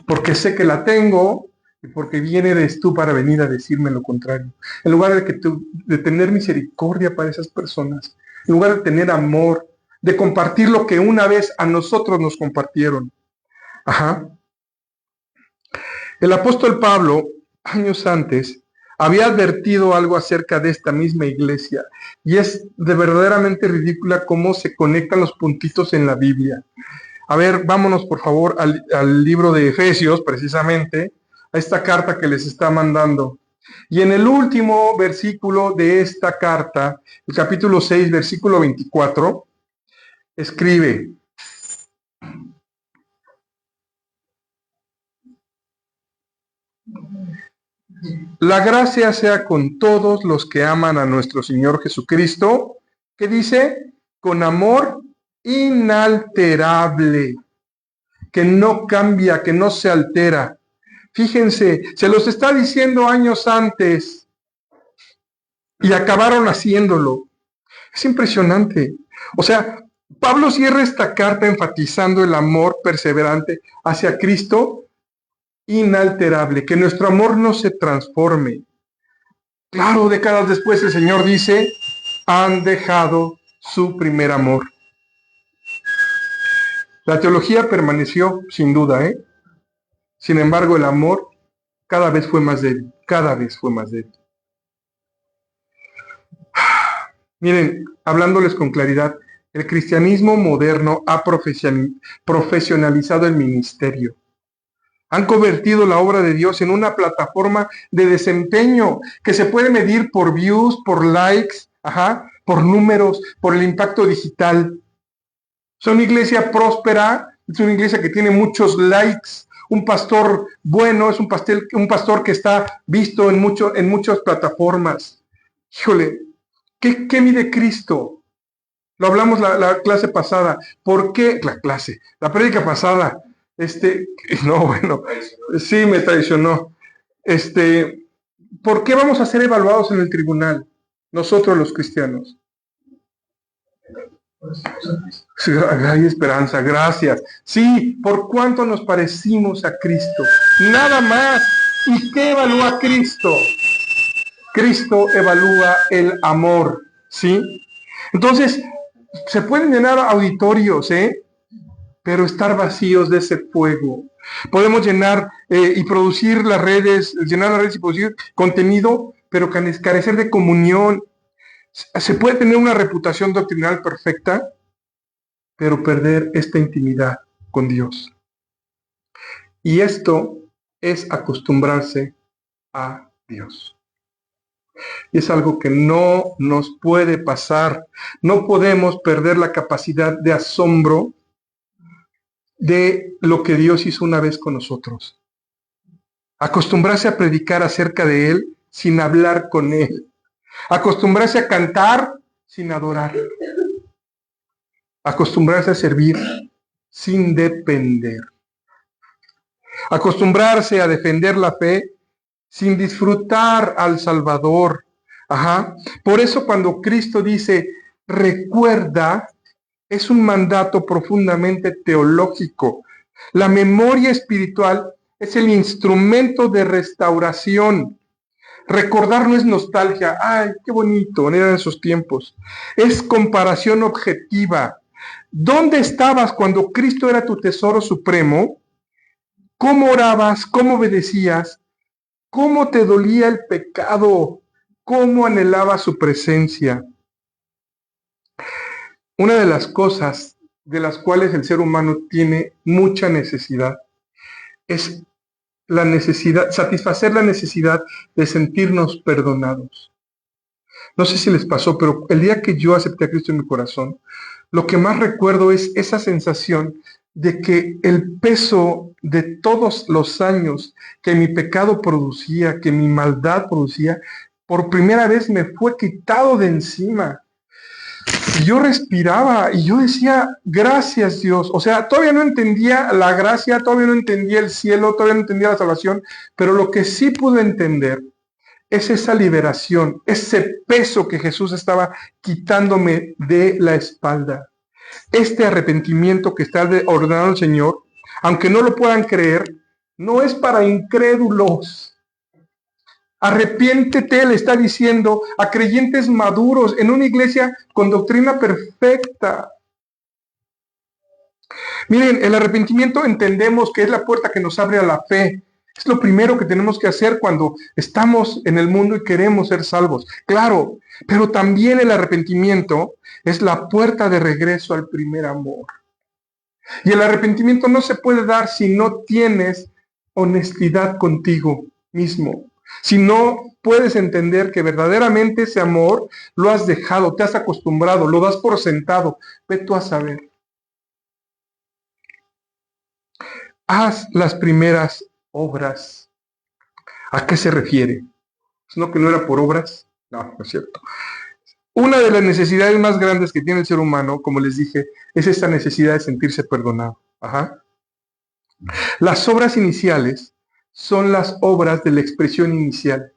Porque sé que la tengo y porque vienes tú para venir a decirme lo contrario. En lugar de tener misericordia para esas personas, en lugar de tener amor, de compartir lo que una vez a nosotros nos compartieron. Ajá. El apóstol Pablo, años antes, había advertido algo acerca de esta misma iglesia, y es de verdaderamente ridícula cómo se conectan los puntitos en la Biblia. A ver, vámonos por favor al libro de Efesios, precisamente, a esta carta que les está mandando. Y en el último versículo de esta carta, el capítulo 6, versículo 24, escribe: la gracia sea con todos los que aman a nuestro Señor Jesucristo, que dice, con amor inalterable, que no cambia, que no se altera. Fíjense, se los está diciendo años antes y acabaron haciéndolo. Es impresionante. O sea, Pablo cierra esta carta enfatizando el amor perseverante hacia Cristo inalterable, que nuestro amor no se transforme. Claro, décadas después el Señor dice, han dejado su primer amor. La teología permaneció sin duda, ¿eh? Sin embargo, el amor cada vez fue más débil, cada vez fue más débil. Miren, hablándoles con claridad, el cristianismo moderno ha profesionalizado el ministerio. Han convertido la obra de Dios en una plataforma de desempeño que se puede medir por views, por likes, por números, por el impacto digital. Es una iglesia próspera, es una iglesia que tiene muchos likes. Un pastor bueno es un pastor que está visto en muchas plataformas. Híjole, ¿qué mide Cristo? Lo hablamos la clase pasada. ¿Por qué? La prédica pasada. No, bueno, sí me traicionó. ¿Por qué vamos a ser evaluados en el tribunal? Nosotros los cristianos. Hay esperanza, gracias. Sí, por cuánto nos parecimos a Cristo. Nada más. ¿Y qué evalúa Cristo? Cristo evalúa el amor, ¿sí? Entonces, se pueden llenar auditorios, pero estar vacíos de ese fuego. Podemos llenar y producir las redes, y producir contenido, pero carecer de comunión. Se puede tener una reputación doctrinal perfecta, pero perder esta intimidad con Dios. Y esto es acostumbrarse a Dios. Y es algo que no nos puede pasar. No podemos perder la capacidad de asombro de lo que Dios hizo una vez con nosotros. Acostumbrarse a predicar acerca de Él sin hablar con Él. Acostumbrarse a cantar sin adorar. Acostumbrarse a servir sin depender. Acostumbrarse a defender la fe sin disfrutar al Salvador. Por eso cuando Cristo dice, recuerda, es un mandato profundamente teológico. La memoria espiritual es el instrumento de restauración. Recordar no es nostalgia. Ay, qué bonito, eran esos tiempos. Es comparación objetiva. ¿Dónde estabas cuando Cristo era tu tesoro supremo? cómo orabas, cómo obedecías, cómo te dolía el pecado, cómo anhelabas su presencia. Una de las cosas de las cuales el ser humano tiene mucha necesidad es la necesidad, satisfacer la necesidad de sentirnos perdonados. No sé si les pasó, pero el día que yo acepté a Cristo en mi corazón, lo que más recuerdo es esa sensación de que el peso de todos los años que mi pecado producía, que mi maldad producía, por primera vez me fue quitado de encima. Y yo respiraba y yo decía, gracias Dios. O sea, todavía no entendía la gracia, todavía no entendía el cielo, todavía no entendía la salvación, pero lo que sí pude entender es esa liberación, ese peso que Jesús estaba quitándome de la espalda. Este arrepentimiento que está ordenado el Señor, aunque no lo puedan creer, no es para incrédulos. Arrepiéntete, le está diciendo a creyentes maduros en una iglesia con doctrina perfecta. Miren, el arrepentimiento entendemos que es la puerta que nos abre a la fe. Es lo primero que tenemos que hacer cuando estamos en el mundo y queremos ser salvos. Claro, pero también el arrepentimiento es la puerta de regreso al primer amor. Y el arrepentimiento no se puede dar si no tienes honestidad contigo mismo. Si no puedes entender que verdaderamente ese amor lo has dejado, te has acostumbrado, lo das por sentado, ve tú a saber. Haz las primeras obras. ¿A qué se refiere? ¿No que no era por obras? No, no es cierto. Una de las necesidades más grandes que tiene el ser humano, como les dije, es esta necesidad de sentirse perdonado. Ajá. Las obras iniciales son las obras de la expresión inicial.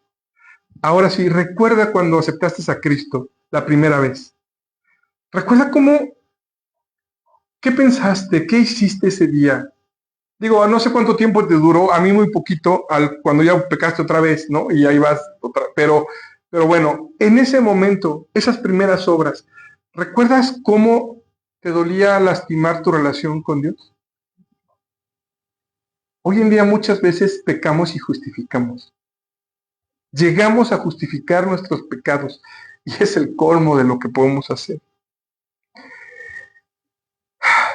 Ahora sí, recuerda cuando aceptaste a Cristo la primera vez. Recuerda qué pensaste, qué hiciste ese día. Digo, no sé cuánto tiempo te duró, a mí muy poquito, cuando ya pecaste otra vez, ¿no? Y ahí vas otra, pero bueno, en ese momento, esas primeras obras, ¿recuerdas cómo te dolía lastimar tu relación con Dios? Hoy en día muchas veces pecamos y justificamos. Llegamos a justificar nuestros pecados y es el colmo de lo que podemos hacer.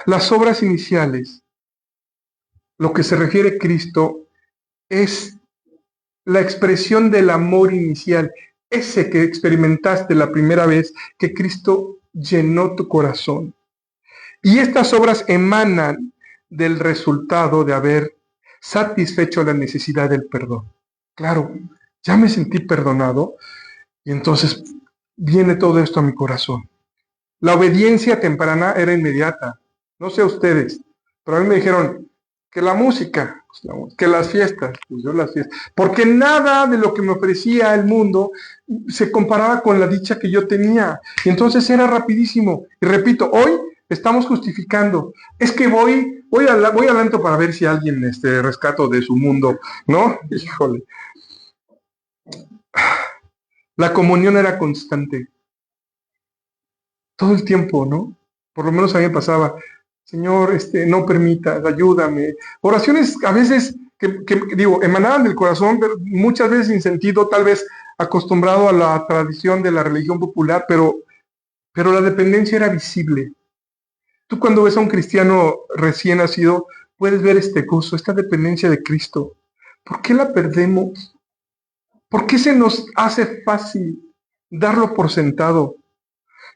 Las obras iniciales, lo que se refiere a Cristo, es la expresión del amor inicial, ese que experimentaste la primera vez que Cristo llenó tu corazón. Y estas obras emanan del resultado de haber satisfecho la necesidad del perdón. Claro, ya me sentí perdonado y entonces viene todo esto a mi corazón. La obediencia temprana era inmediata. No sé ustedes, pero a mí me dijeron que la música, que las fiestas, pues yo las fiestas, porque nada de lo que me ofrecía el mundo se comparaba con la dicha que yo tenía. Y entonces era rapidísimo. Y repito, hoy estamos justificando. Es que voy al antro para ver si alguien rescato de su mundo, ¿no? Híjole. La comunión era constante. Todo el tiempo, ¿no? Por lo menos a mí me pasaba, Señor, no permitas, ayúdame. Oraciones a veces que digo, emanaban del corazón, pero muchas veces sin sentido, tal vez acostumbrado a la tradición de la religión popular, pero la dependencia era visible. Tú cuando ves a un cristiano recién nacido, puedes ver este gozo, esta dependencia de Cristo. ¿Por qué la perdemos? ¿Por qué se nos hace fácil darlo por sentado?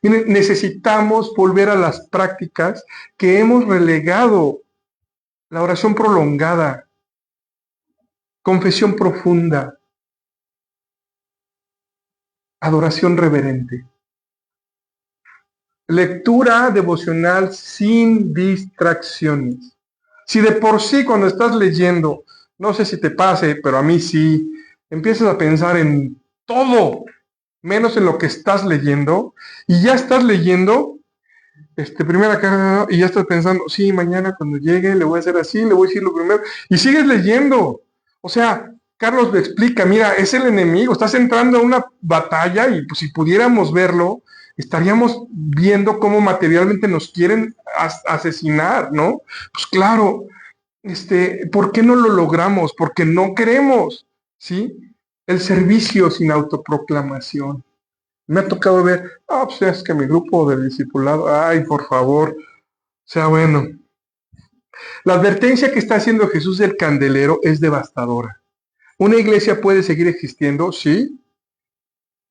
Necesitamos volver a las prácticas que hemos relegado: la oración prolongada, confesión profunda, adoración reverente, lectura devocional sin distracciones. Si de por sí cuando estás leyendo, no sé si te pase, pero a mí sí, empiezas a pensar en todo, menos en lo que estás leyendo, y ya estás leyendo, primera carga, y ya estás pensando, sí, mañana cuando llegue le voy a hacer así, le voy a decir lo primero, y sigues leyendo. O sea, Carlos me explica, mira, es el enemigo, estás entrando a una batalla y pues si pudiéramos verlo, estaríamos viendo cómo materialmente nos quieren asesinar, ¿no? Pues claro, ¿Por qué no lo logramos? Porque no queremos, ¿sí? El servicio sin autoproclamación. Me ha tocado ver, pues es que mi grupo de discipulado, ay, por favor, sea bueno. La advertencia que está haciendo Jesús del candelero es devastadora. Una iglesia puede seguir existiendo, sí,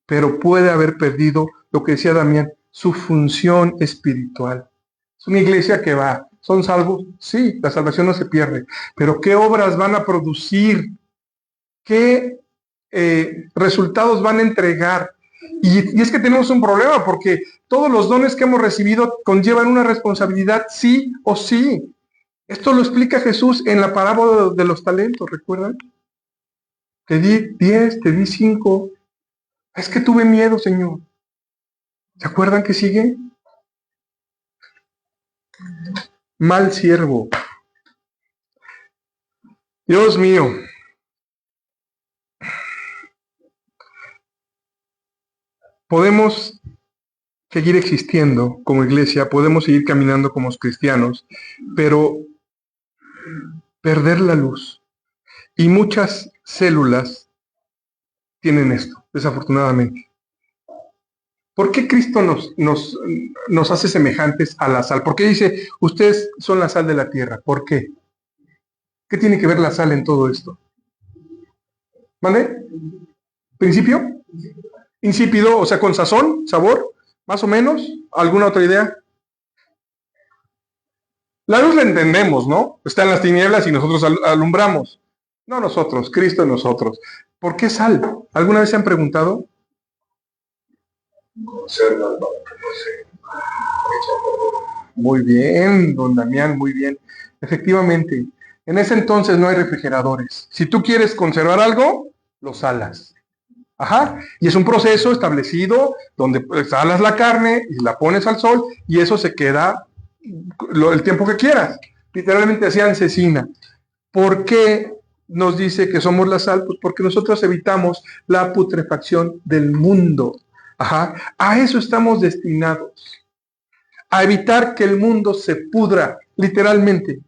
pero puede haber perdido lo que decía Damián, su función espiritual. Es una iglesia que va, ¿son salvos? Sí, la salvación no se pierde, pero ¿qué obras van a producir? ¿Qué resultados van a entregar? Y es que tenemos un problema porque todos los dones que hemos recibido conllevan una responsabilidad sí o sí. Esto lo explica Jesús en la parábola de los talentos, ¿recuerdan? Te di 10, te di 5. Es que tuve miedo, Señor. ¿Se acuerdan que sigue? Mal siervo. Dios mío. Podemos seguir existiendo como iglesia, podemos seguir caminando como cristianos, pero perder la luz. Y muchas células tienen esto, desafortunadamente. ¿Por qué Cristo nos hace semejantes a la sal? ¿Por qué dice, ustedes son la sal de la tierra? ¿Por qué? ¿Qué tiene que ver la sal en todo esto? ¿Vale? ¿Principio? Insípido, o sea, con sazón, sabor, más o menos. ¿Alguna otra idea? La luz la entendemos, ¿no? Está en las tinieblas y nosotros alumbramos. No nosotros, Cristo en nosotros. ¿Por qué sal? ¿Alguna vez se han preguntado? Muy bien, don Damián, muy bien. Efectivamente, en ese entonces no hay refrigeradores. Si tú quieres conservar algo, lo salas. Ajá, y es un proceso establecido donde salas la carne y la pones al sol y eso se queda el tiempo que quieras. Literalmente hacían cecina. ¿Por qué nos dice que somos la sal? Pues porque nosotros evitamos la putrefacción del mundo. Ajá, a eso estamos destinados. A evitar que el mundo se pudra, literalmente.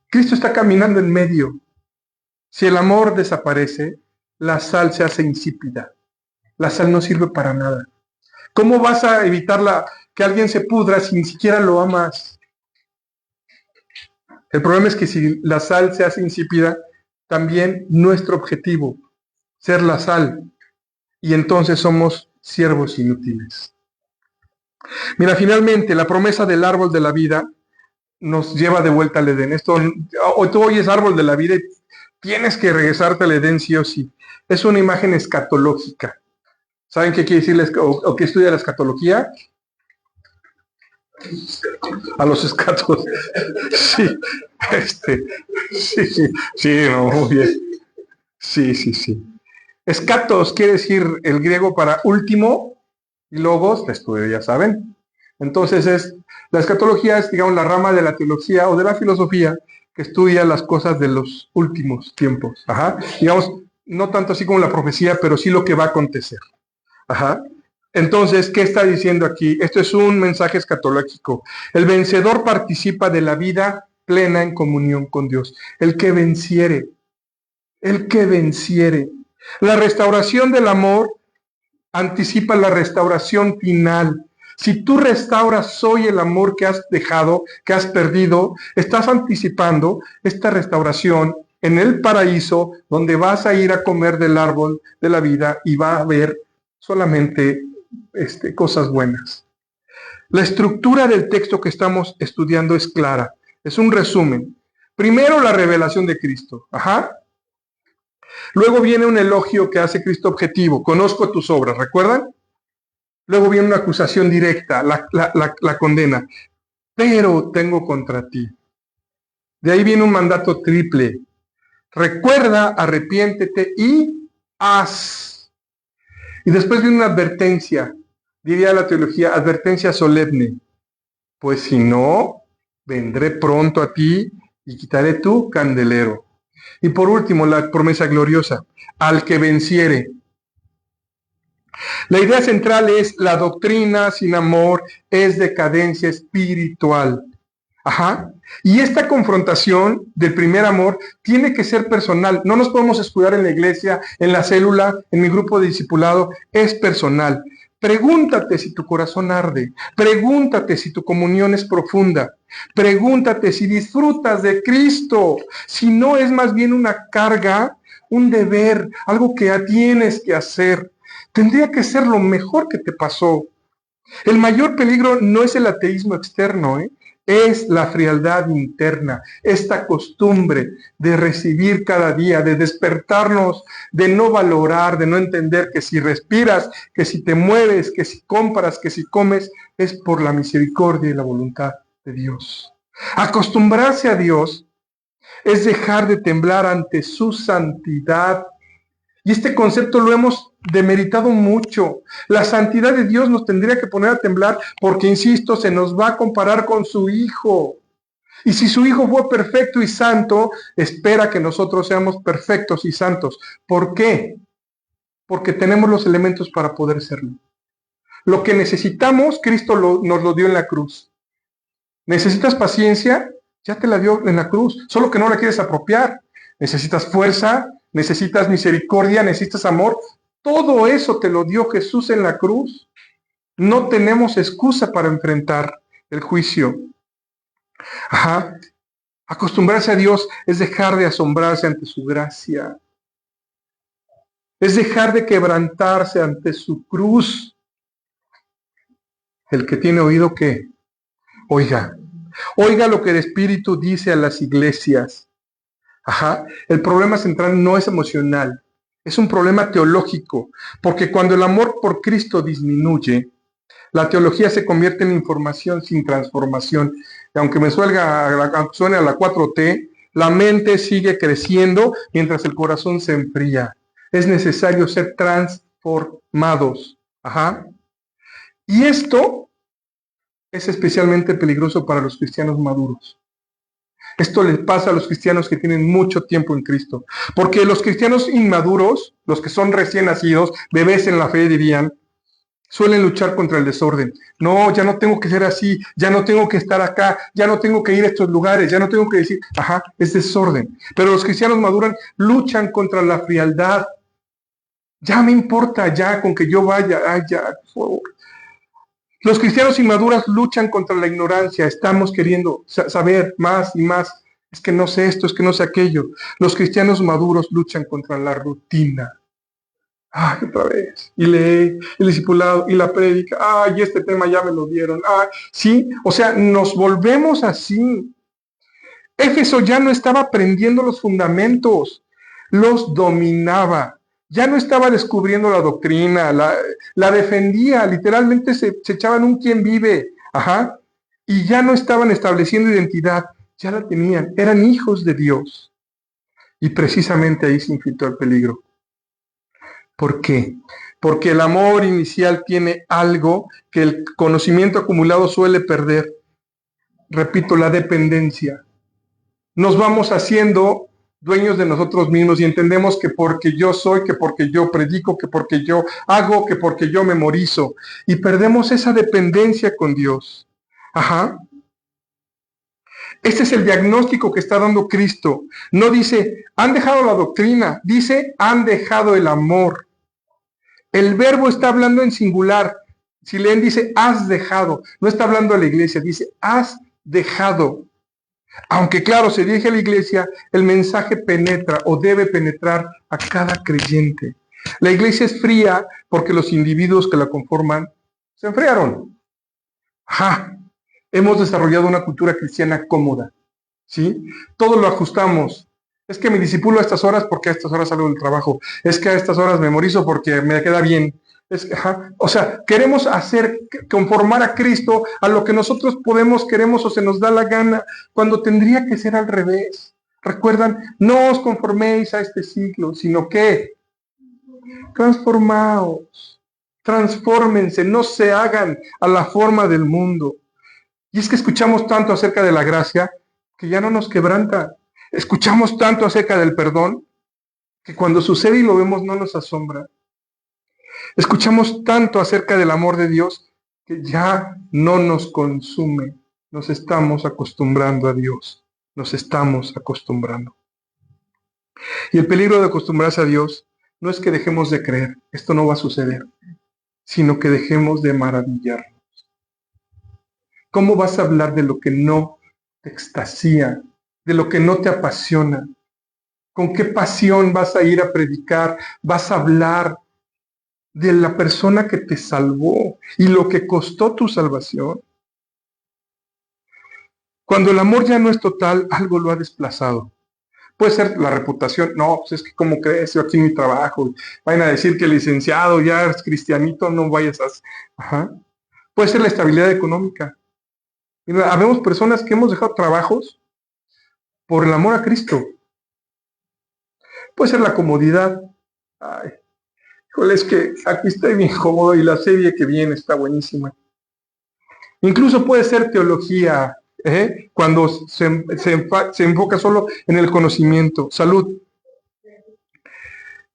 Cristo está caminando en medio. Si el amor desaparece, la sal se hace insípida. La sal no sirve para nada. ¿Cómo vas a evitar que alguien se pudra si ni siquiera lo amas? El problema es que si la sal se hace insípida, también nuestro objetivo, ser la sal, y entonces somos siervos inútiles. Mira, finalmente, la promesa del árbol de la vida nos lleva de vuelta al Edén. Hoy tú oyes árbol de la vida y tienes que regresarte al Edén sí o sí. Es una imagen escatológica. ¿Saben qué quiere decir o qué estudia la escatología? A los escatos. Sí, sí, no, muy bien. Sí. Escatos quiere decir el griego para último y logos, estudio, ya saben. Entonces la escatología es, digamos, la rama de la teología o de la filosofía que estudia las cosas de los últimos tiempos. Ajá. Digamos, no tanto así como la profecía, pero sí lo que va a acontecer. Ajá. Entonces, ¿qué está diciendo aquí? Esto es un mensaje escatológico. El vencedor participa de la vida plena en comunión con Dios. El que venciere. La restauración del amor anticipa la restauración final. Si tú restauras hoy el amor que has dejado, que has perdido, estás anticipando esta restauración en el paraíso, donde vas a ir a comer del árbol de la vida y va a haber solamente cosas buenas. La estructura del texto que estamos estudiando es clara. Es un resumen. Primero, la revelación de Cristo. Ajá. Luego viene un elogio que hace Cristo objetivo. Conozco tus obras, ¿recuerdan? Luego viene una acusación directa, la condena. Pero tengo contra ti. De ahí viene un mandato triple. Recuerda, arrepiéntete y haz. Y después viene una advertencia, diría la teología, advertencia solemne. Pues si no, vendré pronto a ti y quitaré tu candelero. Y por último, la promesa gloriosa, al que venciere. La idea central es la doctrina sin amor es decadencia espiritual. Ajá. Y esta confrontación del primer amor tiene que ser personal. No nos podemos escudar en la iglesia, en la célula, en mi grupo de discipulado. Es personal. Pregúntate si tu corazón arde. Pregúntate si tu comunión es profunda. Pregúntate si disfrutas de Cristo. Si no es más bien una carga, un deber, algo que tienes que hacer. Tendría que ser lo mejor que te pasó. El mayor peligro no es el ateísmo externo, es la frialdad interna, esta costumbre de recibir cada día, de despertarnos, de no valorar, de no entender que si respiras, que si te mueves, que si compras, que si comes, es por la misericordia y la voluntad de Dios. Acostumbrarse a Dios es dejar de temblar ante su santidad. Y este concepto lo hemos demeritado mucho. La santidad de Dios nos tendría que poner a temblar porque, insisto, se nos va a comparar con su Hijo. Y si su Hijo fue perfecto y santo, espera que nosotros seamos perfectos y santos. ¿Por qué? Porque tenemos los elementos para poder serlo. Lo que necesitamos, Cristo nos lo dio en la cruz. ¿Necesitas paciencia? Ya te la dio en la cruz, solo que no la quieres apropiar. ¿Necesitas fuerza? ¿Necesitas misericordia? ¿Necesitas amor? Todo eso te lo dio Jesús en la cruz. No tenemos excusa para enfrentar el juicio. Ajá. Acostumbrarse a Dios es dejar de asombrarse ante su gracia. Es dejar de quebrantarse ante su cruz. El que tiene oído, ¿qué? Oiga. Oiga lo que el Espíritu dice a las iglesias. Ajá. El problema central no es emocional, es un problema teológico, porque cuando el amor por Cristo disminuye, la teología se convierte en información sin transformación. Y aunque suene a la 4T, la mente sigue creciendo mientras el corazón se enfría. Es necesario ser transformados. Ajá. Y esto es especialmente peligroso para los cristianos maduros. Esto les pasa a los cristianos que tienen mucho tiempo en Cristo. Porque los cristianos inmaduros, los que son recién nacidos, bebés en la fe dirían, suelen luchar contra el desorden. No, ya no tengo que ser así, ya no tengo que estar acá, ya no tengo que ir a estos lugares, ya no tengo que decir, ajá, es desorden. Pero los cristianos maduros luchan contra la frialdad. Ya me importa, ya con que yo vaya, ay, ya, por favor. Los cristianos inmaduros luchan contra la ignorancia, estamos queriendo saber más y más. Es que no sé esto, es que no sé aquello. Los cristianos maduros luchan contra la rutina. Ay, otra vez. Y lee el discipulado y la prédica. Ay, este tema ya me lo dieron. Ay, sí, o sea, nos volvemos así. Éfeso ya no estaba aprendiendo los fundamentos, los dominaba. Ya no estaba descubriendo la doctrina, la defendía, literalmente se echaban un quién vive, ajá, y ya no estaban estableciendo identidad, ya la tenían, eran hijos de Dios. Y precisamente ahí se infiltró el peligro. ¿Por qué? Porque el amor inicial tiene algo que el conocimiento acumulado suele perder. Repito, la dependencia. Nos vamos haciendo dueños de nosotros mismos y entendemos que porque yo soy, que porque yo predico, que porque yo hago, que porque yo memorizo. Y perdemos esa dependencia con Dios. Ajá. Este es el diagnóstico que está dando Cristo. No dice, han dejado la doctrina, dice, han dejado el amor. El verbo está hablando en singular. Si leen, dice, has dejado. No está hablando a la iglesia, dice, has dejado. Aunque claro, se dirige a la iglesia, el mensaje penetra o debe penetrar a cada creyente. La iglesia es fría porque los individuos que la conforman se enfriaron. Ajá. Hemos desarrollado una cultura cristiana cómoda, ¿sí? Todo lo ajustamos. Es que me discipulo a estas horas porque a estas horas salgo del trabajo. Es que a estas horas memorizo porque me queda bien. O sea, queremos conformar a Cristo a lo que nosotros podemos, queremos o se nos da la gana, cuando tendría que ser al revés. Recuerdan, no os conforméis a este siglo, sino que transformaos, transfórmense, no se hagan a la forma del mundo. Y es que escuchamos tanto acerca de la gracia que ya no nos quebranta. Escuchamos tanto acerca del perdón que cuando sucede y lo vemos no nos asombra. Escuchamos tanto acerca del amor de Dios que ya no nos consume, nos estamos acostumbrando a Dios. Nos estamos acostumbrando. Y el peligro de acostumbrarse a Dios no es que dejemos de creer, esto no va a suceder, sino que dejemos de maravillarnos. ¿Cómo vas a hablar de lo que no te extasía, de lo que no te apasiona? ¿Con qué pasión vas a ir a predicar? Vas a hablar de la persona que te salvó y lo que costó tu salvación. Cuando el amor ya no es total, algo lo ha desplazado. Puede ser la reputación. No, pues es que ¿cómo crees? Yo aquí en mi trabajo. Vayan a decir que el licenciado ya es cristianito, no vayas a... Ajá. Puede ser la estabilidad económica. Mira, habemos personas que hemos dejado trabajos por el amor a Cristo. Puede ser la comodidad. Ay, híjole, es que aquí estoy bien cómodo y la serie que viene está buenísima. Incluso puede ser teología, cuando se enfoca solo en el conocimiento. Salud.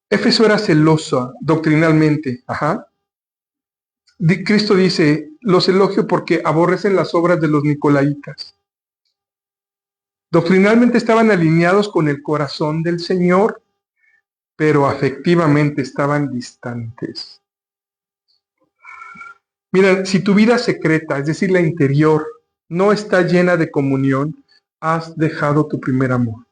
Éfeso era celosa doctrinalmente. Ajá. Cristo dice, los elogio porque aborrecen las obras de los nicolaitas. Doctrinalmente estaban alineados con el corazón del Señor, pero afectivamente estaban distantes. Mira, si tu vida secreta, es decir, la interior, no está llena de comunión, has dejado tu primer amor.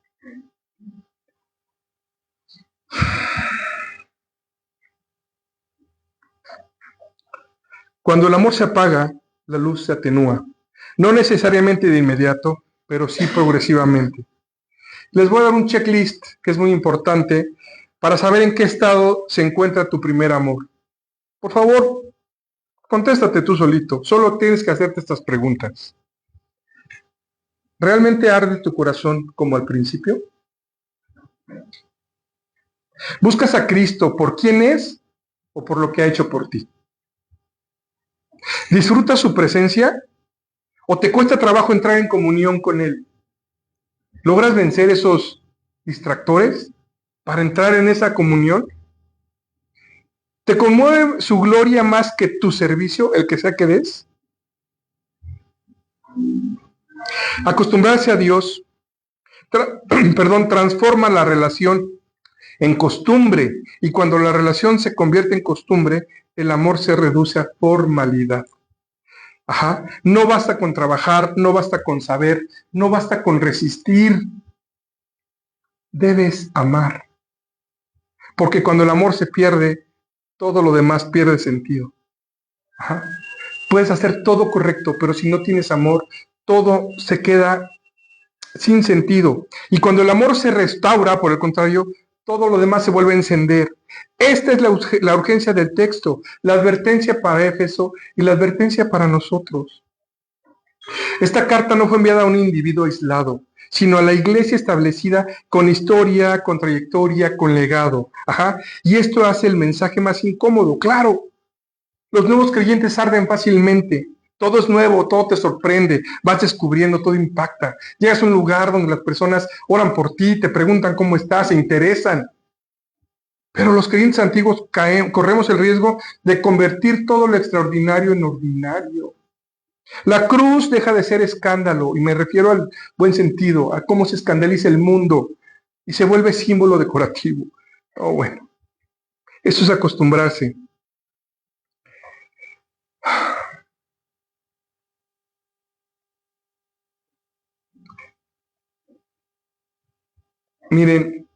Cuando el amor se apaga, la luz se atenúa. No necesariamente de inmediato, pero sí progresivamente. Les voy a dar un checklist que es muy importante para saber en qué estado se encuentra tu primer amor. Por favor, contéstate tú solito. Solo tienes que hacerte estas preguntas. ¿Realmente arde tu corazón como al principio? ¿Buscas a Cristo por quién es o por lo que ha hecho por ti? ¿Disfrutas su presencia o te cuesta trabajo entrar en comunión con Él? ¿Logras vencer esos distractores para entrar en esa comunión? ¿Te conmueve su gloria más que tu servicio, el que sea que des? Acostumbrarse a Dios, transforma la relación en costumbre, y cuando la relación se convierte en costumbre, el amor se reduce a formalidad. Ajá. No basta con trabajar, no basta con saber, no basta con resistir. Debes amar. Porque cuando el amor se pierde, todo lo demás pierde sentido. Ajá. Puedes hacer todo correcto, pero si no tienes amor, todo se queda sin sentido. Y cuando el amor se restaura, por el contrario, todo lo demás se vuelve a encender. Esta es la urgencia del texto, la advertencia para Éfeso y la advertencia para nosotros. Esta carta no fue enviada a un individuo aislado, sino a la iglesia establecida con historia, con trayectoria, con legado. Ajá. Y esto hace el mensaje más incómodo. Claro, los nuevos creyentes arden fácilmente. Todo es nuevo, todo te sorprende, vas descubriendo, todo impacta. Llegas a un lugar donde las personas oran por ti, te preguntan cómo estás, se interesan. Pero los creyentes antiguos corremos el riesgo de convertir todo lo extraordinario en ordinario. La cruz deja de ser escándalo, y me refiero al buen sentido, a cómo se escandaliza el mundo, y se vuelve símbolo decorativo. Oh, bueno, eso es acostumbrarse. Miren,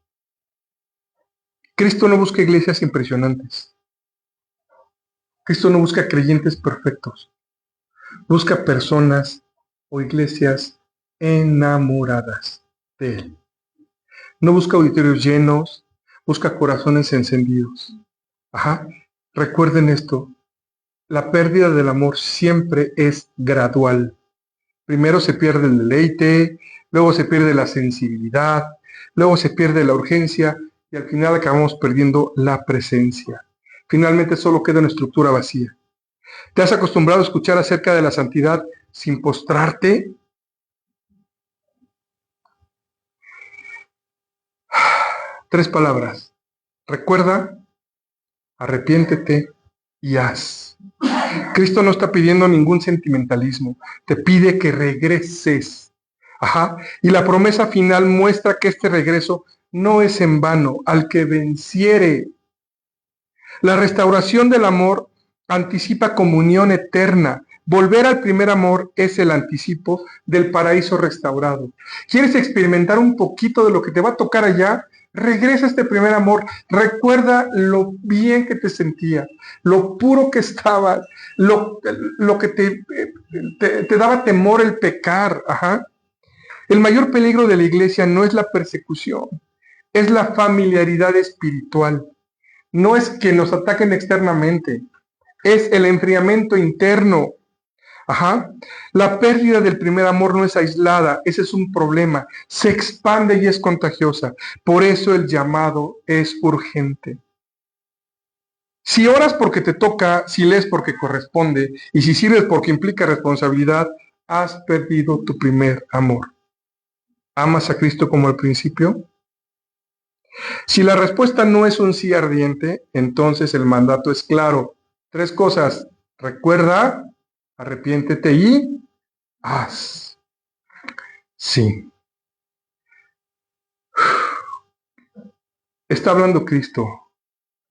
Cristo no busca iglesias impresionantes. Cristo no busca creyentes perfectos. Busca personas o iglesias enamoradas de Él. No busca auditorios llenos, busca corazones encendidos. Ajá. Recuerden esto. La pérdida del amor siempre es gradual. Primero se pierde el deleite, luego se pierde la sensibilidad, luego se pierde la urgencia y al final acabamos perdiendo la presencia. Finalmente solo queda una estructura vacía. ¿Te has acostumbrado a escuchar acerca de la santidad sin postrarte? Tres palabras. Recuerda, arrepiéntete y haz. Cristo no está pidiendo ningún sentimentalismo, te pide que regreses. Ajá. Y la promesa final muestra que este regreso no es en vano, al que venciere. La restauración del amor anticipa comunión eterna. Volver al primer amor es el anticipo del paraíso restaurado. ¿Quieres experimentar un poquito de lo que te va a tocar allá? Regresa a este primer amor. Recuerda lo bien que te sentías, lo puro que estabas, lo que te daba temor el pecar. Ajá. El mayor peligro de la iglesia no es la persecución, es la familiaridad espiritual. No es que nos ataquen externamente, es el enfriamiento interno. Ajá. La pérdida del primer amor no es aislada, ese es un problema. Se expande y es contagiosa. Por eso el llamado es urgente. Si oras porque te toca, si lees porque corresponde, y si sirves porque implica responsabilidad, has perdido tu primer amor. ¿Amas a Cristo como al principio? Si la respuesta no es un sí ardiente, entonces el mandato es claro. 3 cosas. Recuerda, arrepiéntete y haz. Sí. Está hablando Cristo,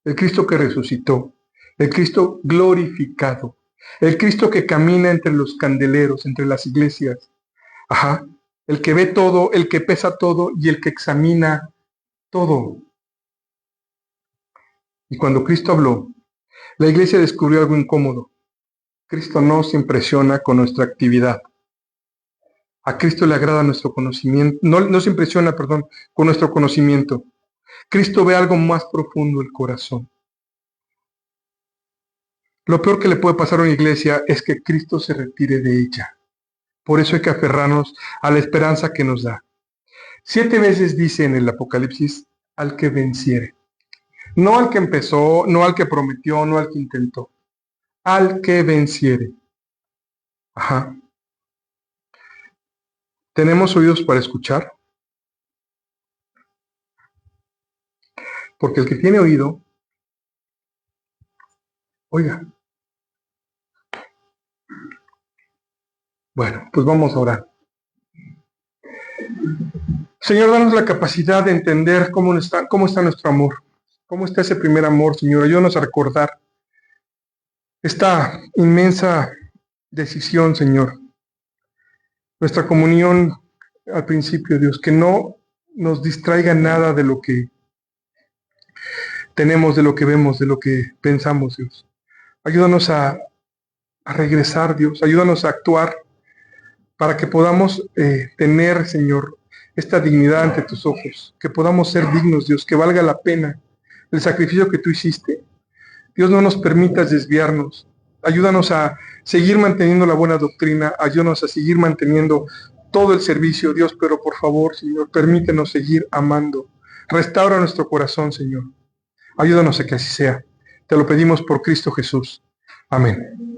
el Cristo que resucitó, el Cristo glorificado, el Cristo que camina entre los candeleros, entre las iglesias. Ajá. El que ve todo, el que pesa todo y el que examina todo. Y cuando Cristo habló, la iglesia descubrió algo incómodo. Cristo no se impresiona con nuestra actividad. A Cristo le agrada nuestro conocimiento, no se impresiona, perdón, con nuestro conocimiento. Cristo ve algo más profundo, el corazón. Lo peor que le puede pasar a una iglesia es que Cristo se retire de ella. Por eso hay que aferrarnos a la esperanza que nos da. 7 veces dice en el Apocalipsis, al que venciere. No al que empezó, no al que prometió, no al que intentó. Al que venciere. Ajá. ¿Tenemos oídos para escuchar? Porque el que tiene oído, oiga. Bueno, pues vamos a orar. Señor, danos la capacidad de entender cómo está nuestro amor. ¿Cómo está ese primer amor, Señor? Ayúdanos a recordar esta inmensa decisión, Señor. Nuestra comunión al principio, Dios, que no nos distraiga nada de lo que tenemos, de lo que vemos, de lo que pensamos, Dios. Ayúdanos a regresar, Dios. Ayúdanos a actuar para que podamos tener, Señor, esta dignidad ante tus ojos. Que podamos ser dignos, Dios, que valga la pena el sacrificio que tú hiciste. Dios, no nos permitas desviarnos. Ayúdanos a seguir manteniendo la buena doctrina. Ayúdanos a seguir manteniendo todo el servicio, Dios, pero por favor, Señor, permítenos seguir amando. Restaura nuestro corazón, Señor. Ayúdanos a que así sea. Te lo pedimos por Cristo Jesús. Amén.